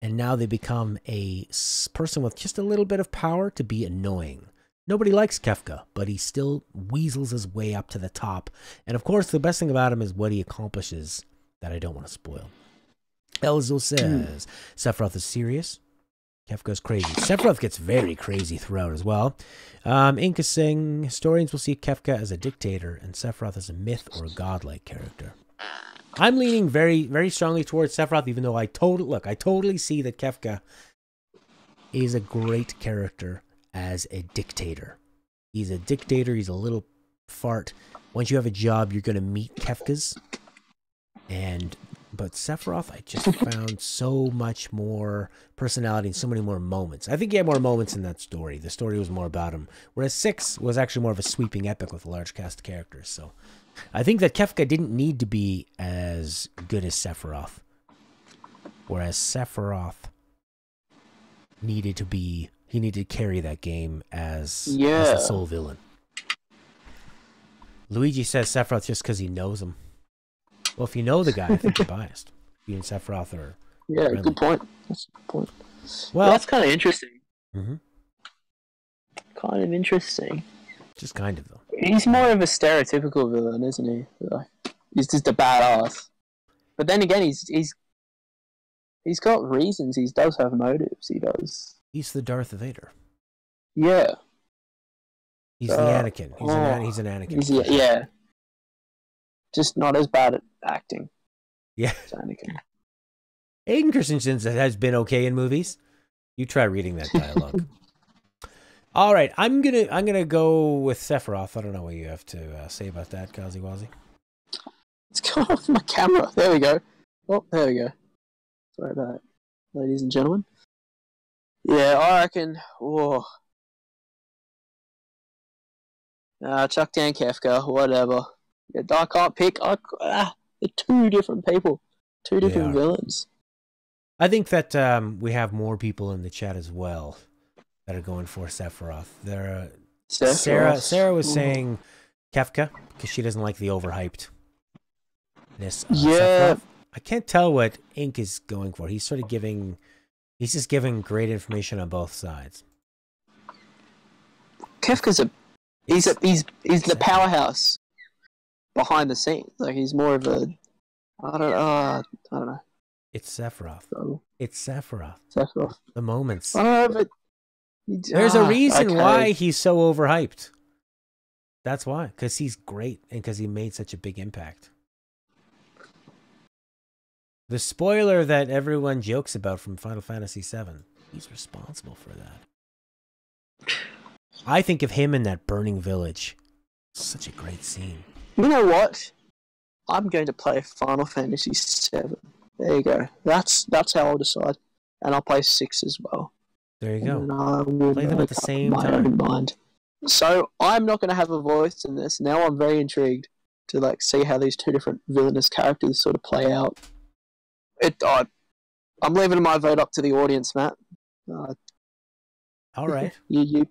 S1: And now they become a person with just a little bit of power to be annoying. Nobody likes Kefka, but he still weasels his way up to the top. And of course, the best thing about him is what he accomplishes that I don't want to spoil. Elzo says, Sephiroth is serious. Kefka's crazy. Sephiroth gets very crazy throughout as well. Inca saying, historians will see Kefka as a dictator and Sephiroth as a myth or a godlike character. I'm leaning very, very strongly towards Sephiroth, even though I totally see that Kefka is a great character as a dictator. He's a dictator. He's a little fart. Once you have a job, you're going to meet Kefkas. But Sephiroth, I just found so much more personality and so many more moments. I think he had more moments in that story. The story was more about him. Whereas 6 was actually more of a sweeping epic with a large cast of characters. So I think that Kefka didn't need to be as good as Sephiroth. Whereas Sephiroth needed to carry that game as the sole villain. Luigi says Sephiroth just because he knows him. Well, if you know the guy, I think you're biased. You and Sephiroth are friendly.
S2: Good point. That's a good point.
S1: Well,
S2: that's kind of interesting.
S1: Mm-hmm.
S2: Kind of interesting.
S1: Just kind of, though.
S2: He's more of a stereotypical villain, isn't he? Like, he's just a badass. But then again, he's got reasons. He does have motives. He does.
S1: He's the Darth Vader.
S2: Yeah.
S1: He's the Anakin. He's an Anakin.
S2: Yeah. Just not as bad at acting.
S1: Yeah.
S2: As Anakin.
S1: Aiden Christensen has been okay in movies. You try reading that dialogue. All right, I'm gonna go with Sephiroth. I don't know what you have to say about that, Kazi Wazi.
S2: It's going off my camera. There we go. Oh, there we go. Sorry about that, ladies and gentlemen. Yeah, I reckon. Whoa. Chuck Dan Kefka, whatever. Yeah, I can't pick. They're two different people, two different villains.
S1: I think that we have more people in the chat as well that are going for Sephiroth. Sarah was saying Kefka because she doesn't like the overhypedness. Sephiroth. I can't tell what Ink is going for. He's just giving great information on both sides.
S2: Kefka's he's the powerhouse behind the scenes. Like, he's more of a I don't know.
S1: It's Sephiroth.
S2: So,
S1: it's Sephiroth.
S2: Sephiroth.
S1: The moments.
S2: But
S1: there's a reason why he's so overhyped. That's why. Because he's great and because he made such a big impact. The spoiler that everyone jokes about from Final Fantasy VII, he's responsible for that. I think of him in that burning village. Such a great scene.
S2: You know what? I'm going to play Final Fantasy VII. There you go. That's how I'll decide. And I'll play 6 as well.
S1: There you go. Play them at the same time.
S2: Own mind. So I'm not going to have a voice in this. Now I'm very intrigued to see how these two different villainous characters sort of play out. I'm leaving my vote up to the audience, Matt.
S1: All right.
S2: You.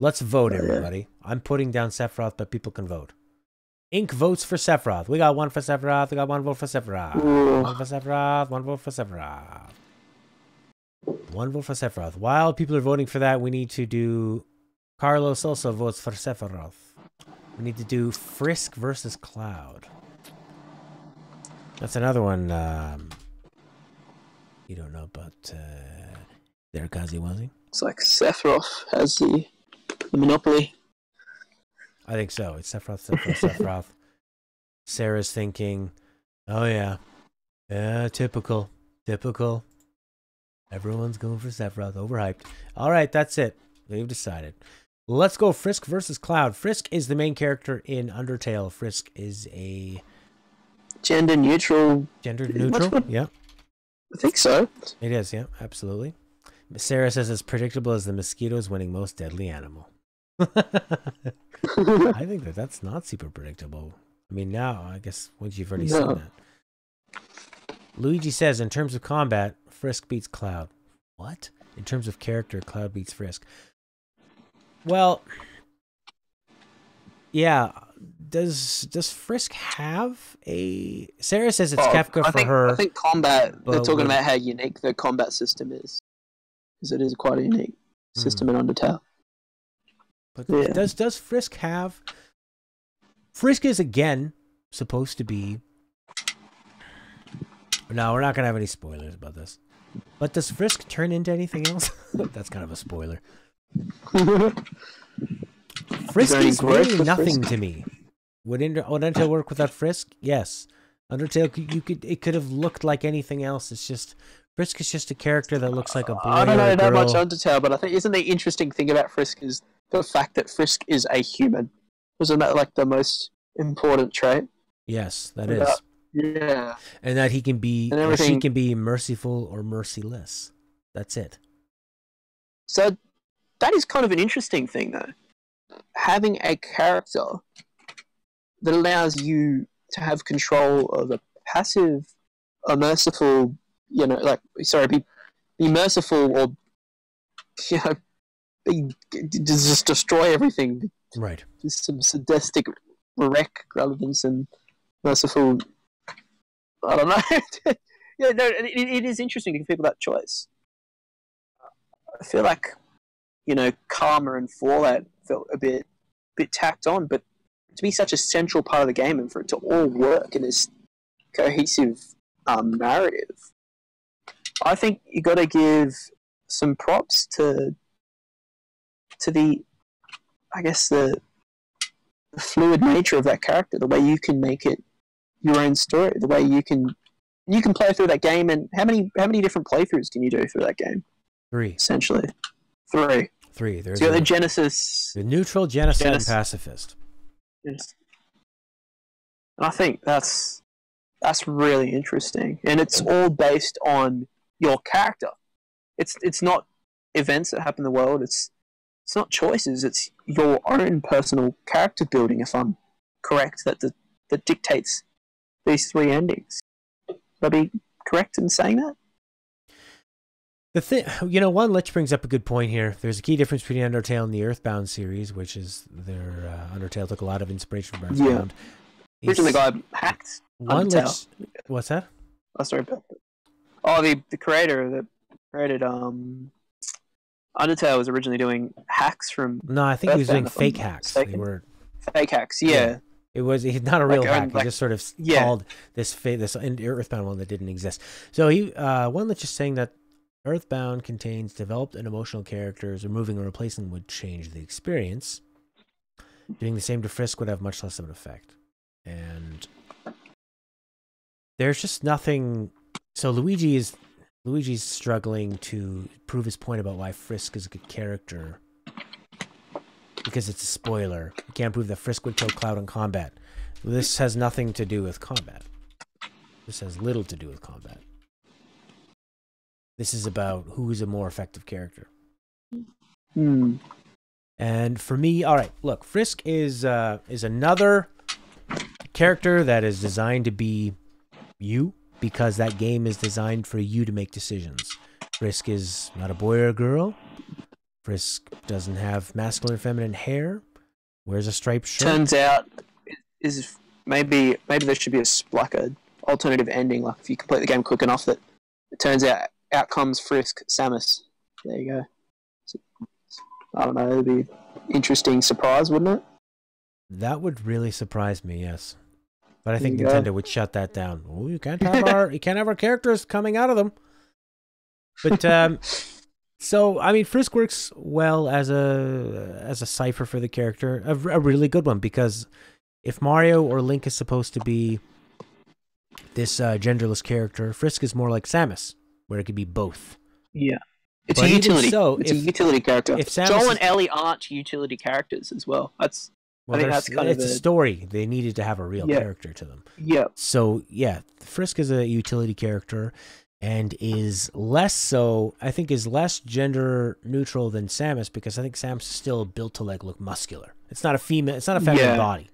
S1: Let's vote, everybody. I'm putting down Sephiroth, but people can vote. Ink votes for Sephiroth. We got one for Sephiroth. We got one vote for Sephiroth.
S2: Ooh.
S1: One for Sephiroth. One vote for Sephiroth. One vote for Sephiroth. While people are voting for that, we need to do... Carlos also votes for Sephiroth. We need to do Frisk versus Cloud. That's another one you don't know about there, Kazi-Wazi?
S2: It's like Sephiroth has the monopoly.
S1: I think so. It's Sephiroth. Sarah's thinking, oh yeah. Yeah, typical. Everyone's going for Sephiroth. Overhyped. All right, that's it. We've decided. Let's go Frisk versus Cloud. Frisk is the main character in Undertale. Frisk is a...
S2: Gender neutral.
S1: Yeah.
S2: I think so.
S1: It is, yeah, absolutely. Sarah says it's predictable as the mosquitoes winning most deadly animal. I think that's not super predictable. I mean, now, I guess, once you've already seen that. Luigi says, in terms of combat, Frisk beats Cloud. What? In terms of character, Cloud beats Frisk. Well, yeah. Does Frisk have a... Sarah says it's Kefka for her.
S2: I think combat, they're talking about how unique the combat system is. Because it is quite a unique system in Undertale.
S1: But yeah. Does Frisk have... Frisk is, again, supposed to be... No, we're not going to have any spoilers about this. But does Frisk turn into anything else? That's kind of a spoiler. Frisk is really nothing to me. Would Undertale work without Frisk? Yes. Undertale, it could have looked like anything else. It's just... Frisk is just a character that looks like a boy. I don't know that much
S2: Undertale, but I think isn't the interesting thing about Frisk is the fact that Frisk is a human. Wasn't that like the most important trait?
S1: Yes, that is.
S2: Yeah.
S1: And that he can be, or she can be merciful or merciless. That's it.
S2: So that is kind of an interesting thing, though. Having a character that allows you to have control of a passive, a merciful, you know, like, sorry, be merciful or, you know, just destroy everything.
S1: Right.
S2: Just some sadistic wreck rather than some merciful, I don't know. Yeah, no, it is interesting to give people that choice. I feel like, you know, Karma and Fallout felt a bit tacked on, but to be such a central part of the game and for it to all work in this cohesive narrative, I think you got to give some props to the, I guess, the fluid nature of that character, the way you can make it your own story, the way you can play through that game. And how many different playthroughs can you do through that game?
S1: 3.
S2: Essentially. 3.
S1: There's
S2: so the Genesis,
S1: the neutral, genocide, and pacifist.
S2: Yes. And I think that's really interesting, and it's all based on your character. It's not events that happen in the world. It's not choices. It's your own personal character building. If I'm correct, that dictates these 3 endings. Would I be correct in saying that?
S1: The thing, you know, one Lich brings up a good point here. There's a key difference between Undertale and the Earthbound series, which is their Undertale took a lot of inspiration from Earthbound.
S2: Yeah. Originally, the guy hacked Undertale.
S1: What's that?
S2: Oh, sorry. Oh, the creator that created Undertale was originally doing hacks from.
S1: No, I think he was doing fake hacks. They were
S2: fake hacks. Yeah.
S1: He's not a real hack. He just sort of called this Earthbound one that didn't exist. So one that's just saying that Earthbound contains developed and emotional characters. Removing or replacing would change the experience. Doing the same to Frisk would have much less of an effect. And there's just nothing. So Luigi's struggling to prove his point about why Frisk is a good character. Because it's a spoiler. You can't prove that Frisk would kill Cloud in combat. This has nothing to do with combat. This has little to do with combat. This is about who is a more effective character. And for me, all right, look, Frisk is another character that is designed to be you, because that game is designed for you to make decisions. Frisk is not a boy or a girl. Frisk doesn't have masculine or feminine hair. Wears a striped shirt.
S2: Turns out is maybe there should be like a alternative ending. Like if you complete the game quick enough, that it turns out comes Frisk Samus. There you go. So, I don't know. It'd be an interesting surprise, wouldn't it?
S1: That would really surprise me. Yes, but I think
S2: There you
S1: Nintendo
S2: go.
S1: would shut that down. Oh, you can't have our characters coming out of them. But so I mean, Frisk works well as a cipher for the character, a really good one, because if Mario or Link is supposed to be this genderless character, Frisk is more like Samus, where it could be both.
S2: Yeah. It's
S1: But
S2: a
S1: even
S2: utility.
S1: so,
S2: It's a
S1: if-
S2: utility character.
S1: if Samus
S2: Joel
S1: is-
S2: and Ellie aren't utility characters as well. That's
S1: Well,
S2: I think
S1: there's-
S2: that's kind of
S1: it's a story. They needed to have a real character to them.
S2: yeah.
S1: So yeah, Frisk is a utility character, and is less so. I think is less gender neutral than Samus, because I think Samus is still built to like look muscular. It's not a female. It's not a feminine
S2: Yeah.
S1: body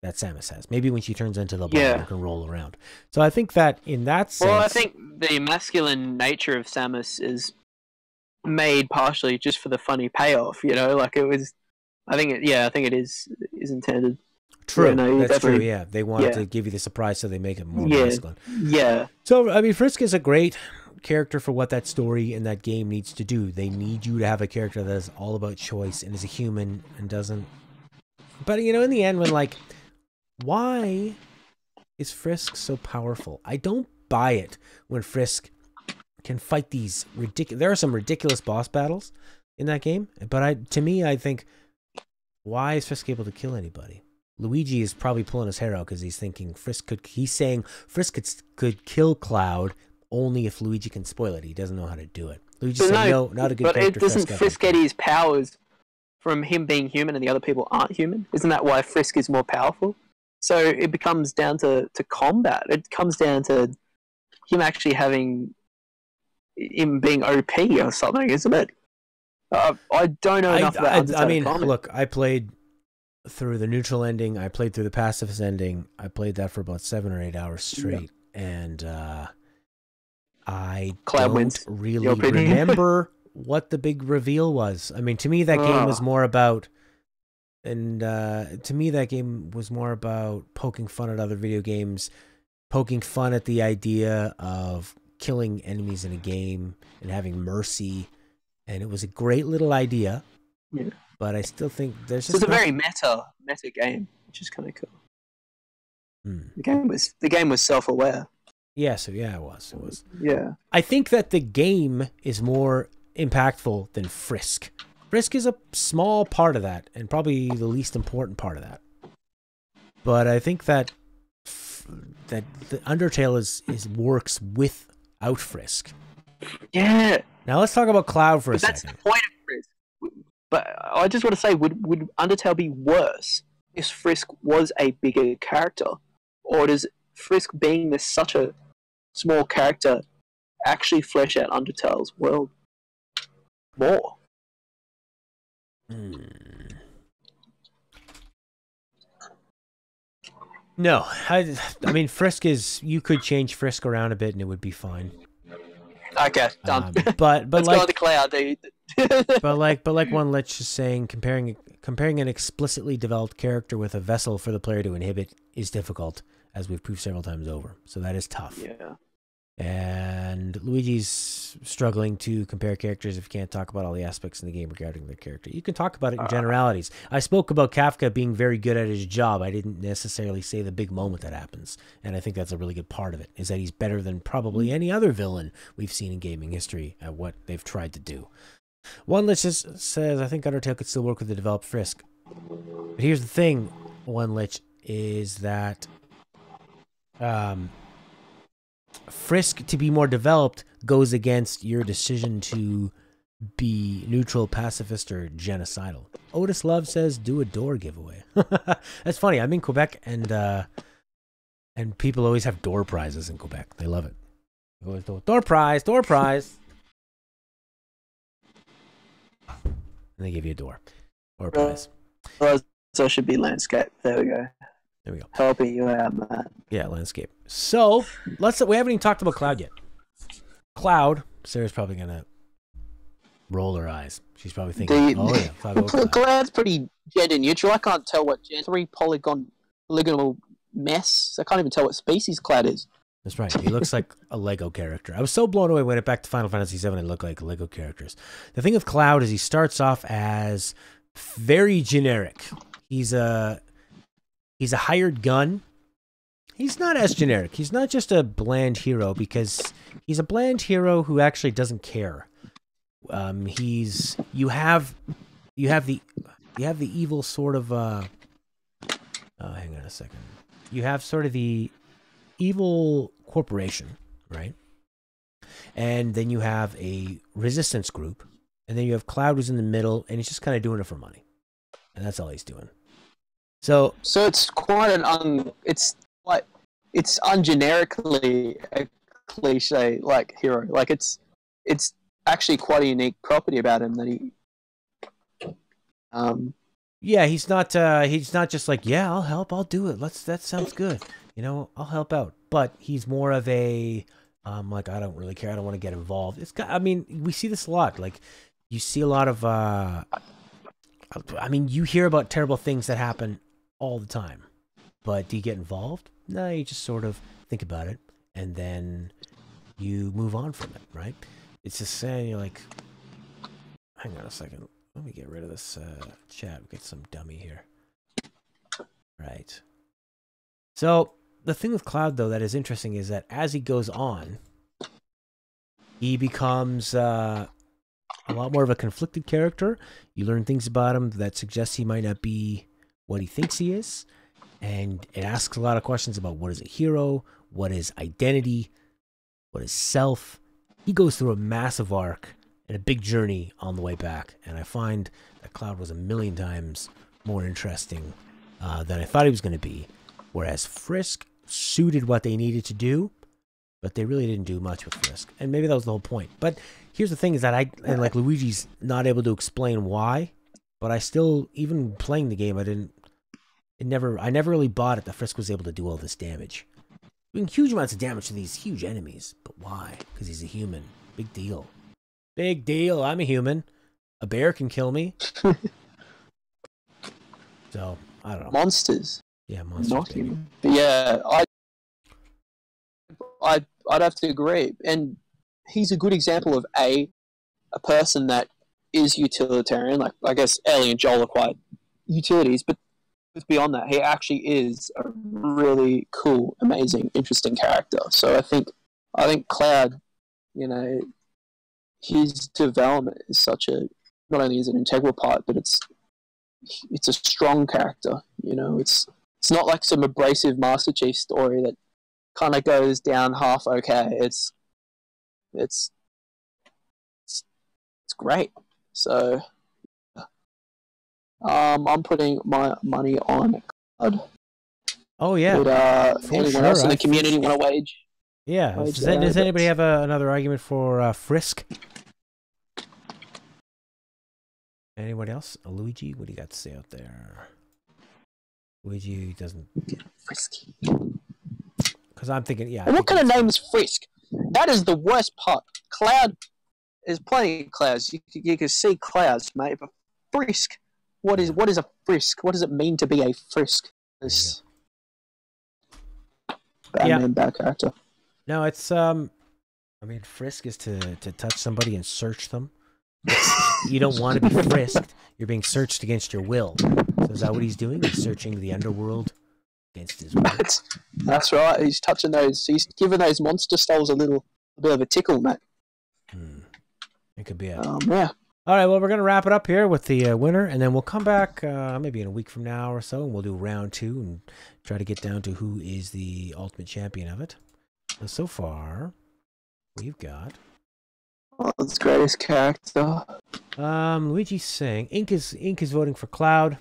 S1: that Samus has. Maybe when she turns into the body,
S2: Yeah.
S1: it can roll around. So I think that in that sense,
S2: Well, I think the masculine nature of Samus is made partially just for the funny payoff. You know, like it was. I think it is intended.
S1: true.
S2: yeah, no,
S1: That's true.
S2: definitely-
S1: Yeah, they wanted
S2: yeah.
S1: to give you the surprise, so they make it more
S2: Yeah.
S1: masculine.
S2: Yeah.
S1: So, I mean, Frisk is a great character for what that story and that game needs to do. They need you to have a character that is all about choice and is a human and doesn't... But, you know, in the end, when, like, why is Frisk so powerful? I don't buy it when Frisk can fight these ridiculous... There are some ridiculous boss battles in that game, but to me, I think, why is Frisk able to kill anybody? Luigi is probably pulling his hair out because he's thinking he's saying Frisk could kill Cloud only if Luigi can spoil it. He doesn't know how to do it. Luigi
S2: But
S1: said, no, not a good
S2: but
S1: character.
S2: it doesn't
S1: Frisk
S2: Frisk
S1: got
S2: get his powers from him being human and the other people aren't human? Isn't that why Frisk is more powerful? So it becomes down to combat. It comes down to him actually him being OP or something, isn't it? I don't know enough about Undertale
S1: I mean,
S2: to comment.
S1: look, I played through the neutral ending. I played through the pacifist ending. I played that for about 7 or 8 hours straight, and I
S2: Cloud
S1: don't
S2: wins,
S1: really
S2: your opinion.
S1: remember what the big reveal was. I mean, to me, that game was more about, poking fun at other video games, poking fun at the idea of killing enemies in a game and having mercy, and it was a great little idea.
S2: Yeah.
S1: But I still think there's
S2: So
S1: just
S2: it's a very meta game, which is kind of cool.
S1: Hmm.
S2: The game was self-aware.
S1: Yeah, so yeah, it was.
S2: Yeah.
S1: I think that the game is more impactful than Frisk. Frisk is a small part of that, and probably the least important part of that. But I think that the Undertale works without Frisk.
S2: Yeah.
S1: Now let's talk about Cloud for a
S2: But that's
S1: second.
S2: the point of Frisk. But I just want to say, would Undertale be worse if Frisk was a bigger character? Or does Frisk being such a small character actually flesh out Undertale's world more?
S1: No, I mean Frisk is. You could change Frisk around a bit and it would be fine.
S2: Okay, done.
S1: But
S2: Let's go to the cloud, dude.
S1: but like one, let's just saying comparing an explicitly developed character with a vessel for the player to inhibit is difficult, as we've proved several times over. So that is tough.
S2: Yeah.
S1: And Luigi's struggling to compare characters if you can't talk about all the aspects in the game regarding their character. You can talk about it in generalities. I spoke about Kafka being very good at his job. I didn't necessarily say the big moment that happens. And I think that's a really good part of it, is that he's better than probably any other villain we've seen in gaming history at what they've tried to do. One Lich says, I think Undertale could still work with the developed Frisk. But here's the thing, One Lich, is that Frisk, to be more developed, goes against your decision to be neutral, pacifist, or genocidal. Otis Love says, do a door giveaway. That's funny. I'm in Quebec, and people always have door prizes in Quebec. They love it. Always door prize, door prize. And they give you a door or a prize.
S2: So it should be landscape. There we go.
S1: There we go.
S2: Helping you out, man.
S1: Yeah, landscape. So we haven't even talked about Cloud yet. Cloud, Sarah's probably gonna roll her eyes. She's probably thinking, "Oh yeah, Cloud over Cloud."
S2: Cloud's pretty gender neutral. I can't tell what gender. 3 polygonal mess. I can't even tell what species Cloud is.
S1: That's right. He looks like a Lego character. I was so blown away when I went back to Final Fantasy VII. It looked like Lego characters. The thing with Cloud is he starts off as very generic. He's a hired gun. He's not as generic. He's not just a bland hero, because he's a bland hero who actually doesn't care. You have the evil sort of hang on a second. You have sort of the evil corporation, right? And then you have a resistance group, and then you have Cloud who's in the middle, and he's just kind of doing it for money, and that's all he's doing. So
S2: it's quite it's ungenerically a cliche like hero. Like it's actually quite a unique property about him that he.
S1: Yeah, he's not just like, yeah, I'll help, I'll do it. That sounds good. I'll help out. But he's more of a, like, I don't really care. I don't want to get involved. We see this a lot. Like, you see a lot of, you hear about terrible things that happen all the time. But do you get involved? No, you just sort of think about it, and then you move on from it, right? It's just saying, you're like, hang on a second. Let me get rid of this chat. We get some dummy here. Right. So, the thing with Cloud, though, that is interesting is that as he goes on, he becomes a lot more of a conflicted character. You learn things about him that suggest he might not be what he thinks he is. And it asks a lot of questions about what is a hero, what is identity, what is self. He goes through a massive arc and a big journey on the way back. And I find that Cloud was a million times more interesting than I thought he was going to be. Whereas Frisk suited what they needed to do, but they really didn't do much with Frisk. And maybe that was the whole point. But here's the thing is that like Luigi's not able to explain why, but I still, even playing the game, I never really bought it that Frisk was able to do all this damage. Doing huge amounts of damage to these huge enemies. But why? Because he's a human. Big deal. Big deal. I'm a human. A bear can kill me. So, I don't know.
S2: Monsters.
S1: Yeah, monsters.
S2: Not human. But yeah, I'd have to agree. And he's a good example of a person that is utilitarian. Like, I guess Ellie and Joel are quite utilities, but beyond that, he actually is a really cool, amazing, interesting character. So I think Cloud, his development is such a, not only is it an integral part, but it's a strong character. It's not like some abrasive Master Chief story that kind of goes down half okay. It's great. So I'm putting my money on Cloud.
S1: Oh yeah.
S2: Would anyone else in the community want to wage?
S1: Yeah. Does anybody have another argument for Frisk? Anybody else? Luigi, what do you got to say out there? Luigi doesn't
S2: Frisky.
S1: Because I'm thinking, yeah.
S2: And what kind of name is Frisk? That is the worst part. Cloud, there's plenty of clouds. You can see clouds, mate. But Frisk, what is a Frisk? What does it mean to be a Frisk? This Batman bad character.
S1: No, it's Frisk is to touch somebody and search them. You don't want to be frisked. You're being searched against your will. So is that what he's doing? He's searching the underworld against his will.
S2: That's right. He's touching those. He's giving those monster souls a bit of a tickle, mate.
S1: It could be it.
S2: Yeah.
S1: All right. Well, we're gonna wrap it up here with the winner, and then we'll come back maybe in a week from now or so, and we'll do round 2 and try to get down to who is the ultimate champion of it. So far, we've got.
S2: World's greatest character.
S1: Luigi Singh. Ink is voting for Cloud.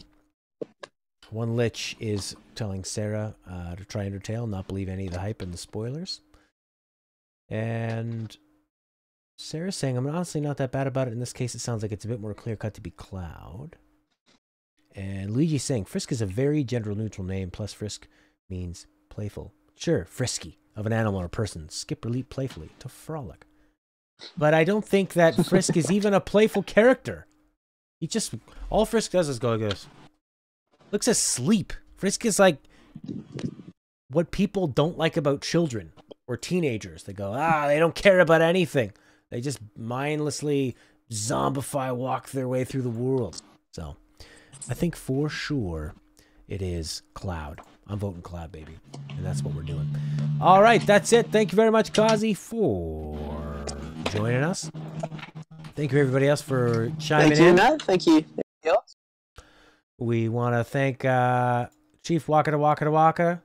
S1: One Lich is telling Sarah to try Undertale, not believe any of the hype and the spoilers. And Sarah's saying, I'm honestly not that bad about it. In this case, it sounds like it's a bit more clear-cut to be Cloud. And Luigi's saying, Frisk is a very gender-neutral name, plus Frisk means playful. Sure, frisky, of an animal or person. Skip or leap playfully, to frolic. But I don't think that Frisk is even a playful character. All Frisk does is go like this. Looks asleep. Frisk is like what people don't like about children or teenagers. They go, they don't care about anything. They just mindlessly zombify, walk their way through the world. So I think for sure it is Cloud. I'm voting Cloud, baby. And that's what we're doing. All right, that's it. Thank you very much, Kazi, for joining us. Thank you, everybody else, for chiming in.
S2: Thank you, Matt. Thank you.
S1: We want to thank Chief Waka,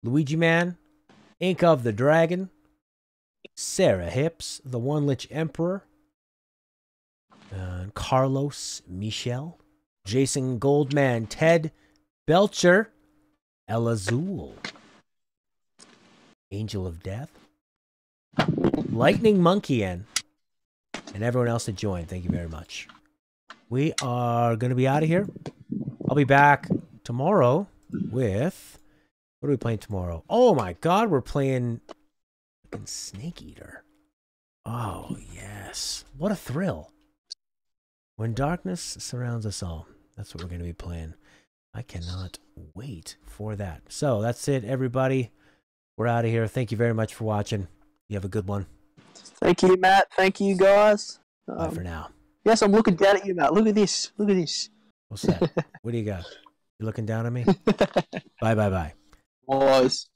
S1: Luigi Man, Ink of the Dragon, Sarah Hips, the One Lich Emperor, Carlos Michel, Jason Goldman, Ted Belcher, El Azul, Angel of Death, Lightning Monkey, and everyone else that joined. Thank you very much. We are going to be out of here. I'll be back tomorrow with... What are we playing tomorrow? Oh my god, we're playing Snake Eater. Oh, yes. What a thrill. When darkness surrounds us all. That's what we're going to be playing. I cannot wait for that. So, that's it, everybody. We're out of here. Thank you very much for watching. You have a good one.
S2: Thank you, Matt. Thank you, guys.
S1: Bye for now.
S2: Yes, I'm looking down at you, Matt. Look at this. Look at this.
S1: What's that? What do you got? You looking down at me? Bye, bye, bye.
S2: Boys.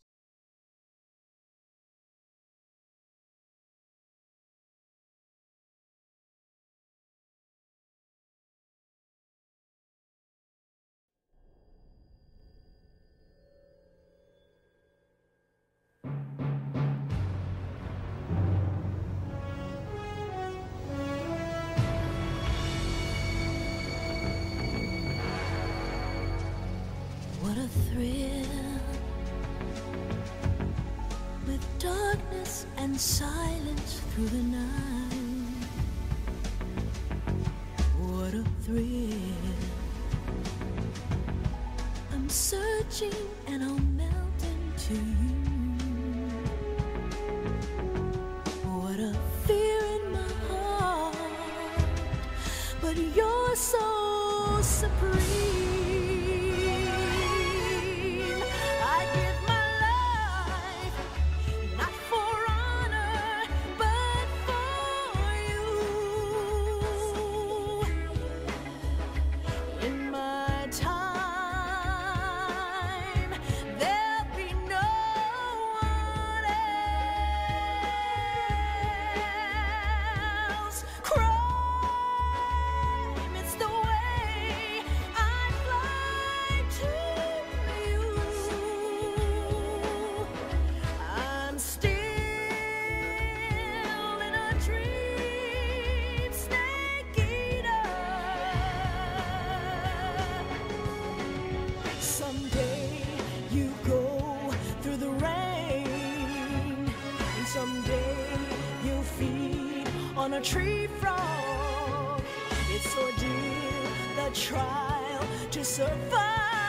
S3: What a thrill, with darkness and silence through the night. What a thrill, I'm searching and I'll melt into you. What a fear in my heart, but you're so supreme. On a tree frog, it's ordeal, the trial to survive.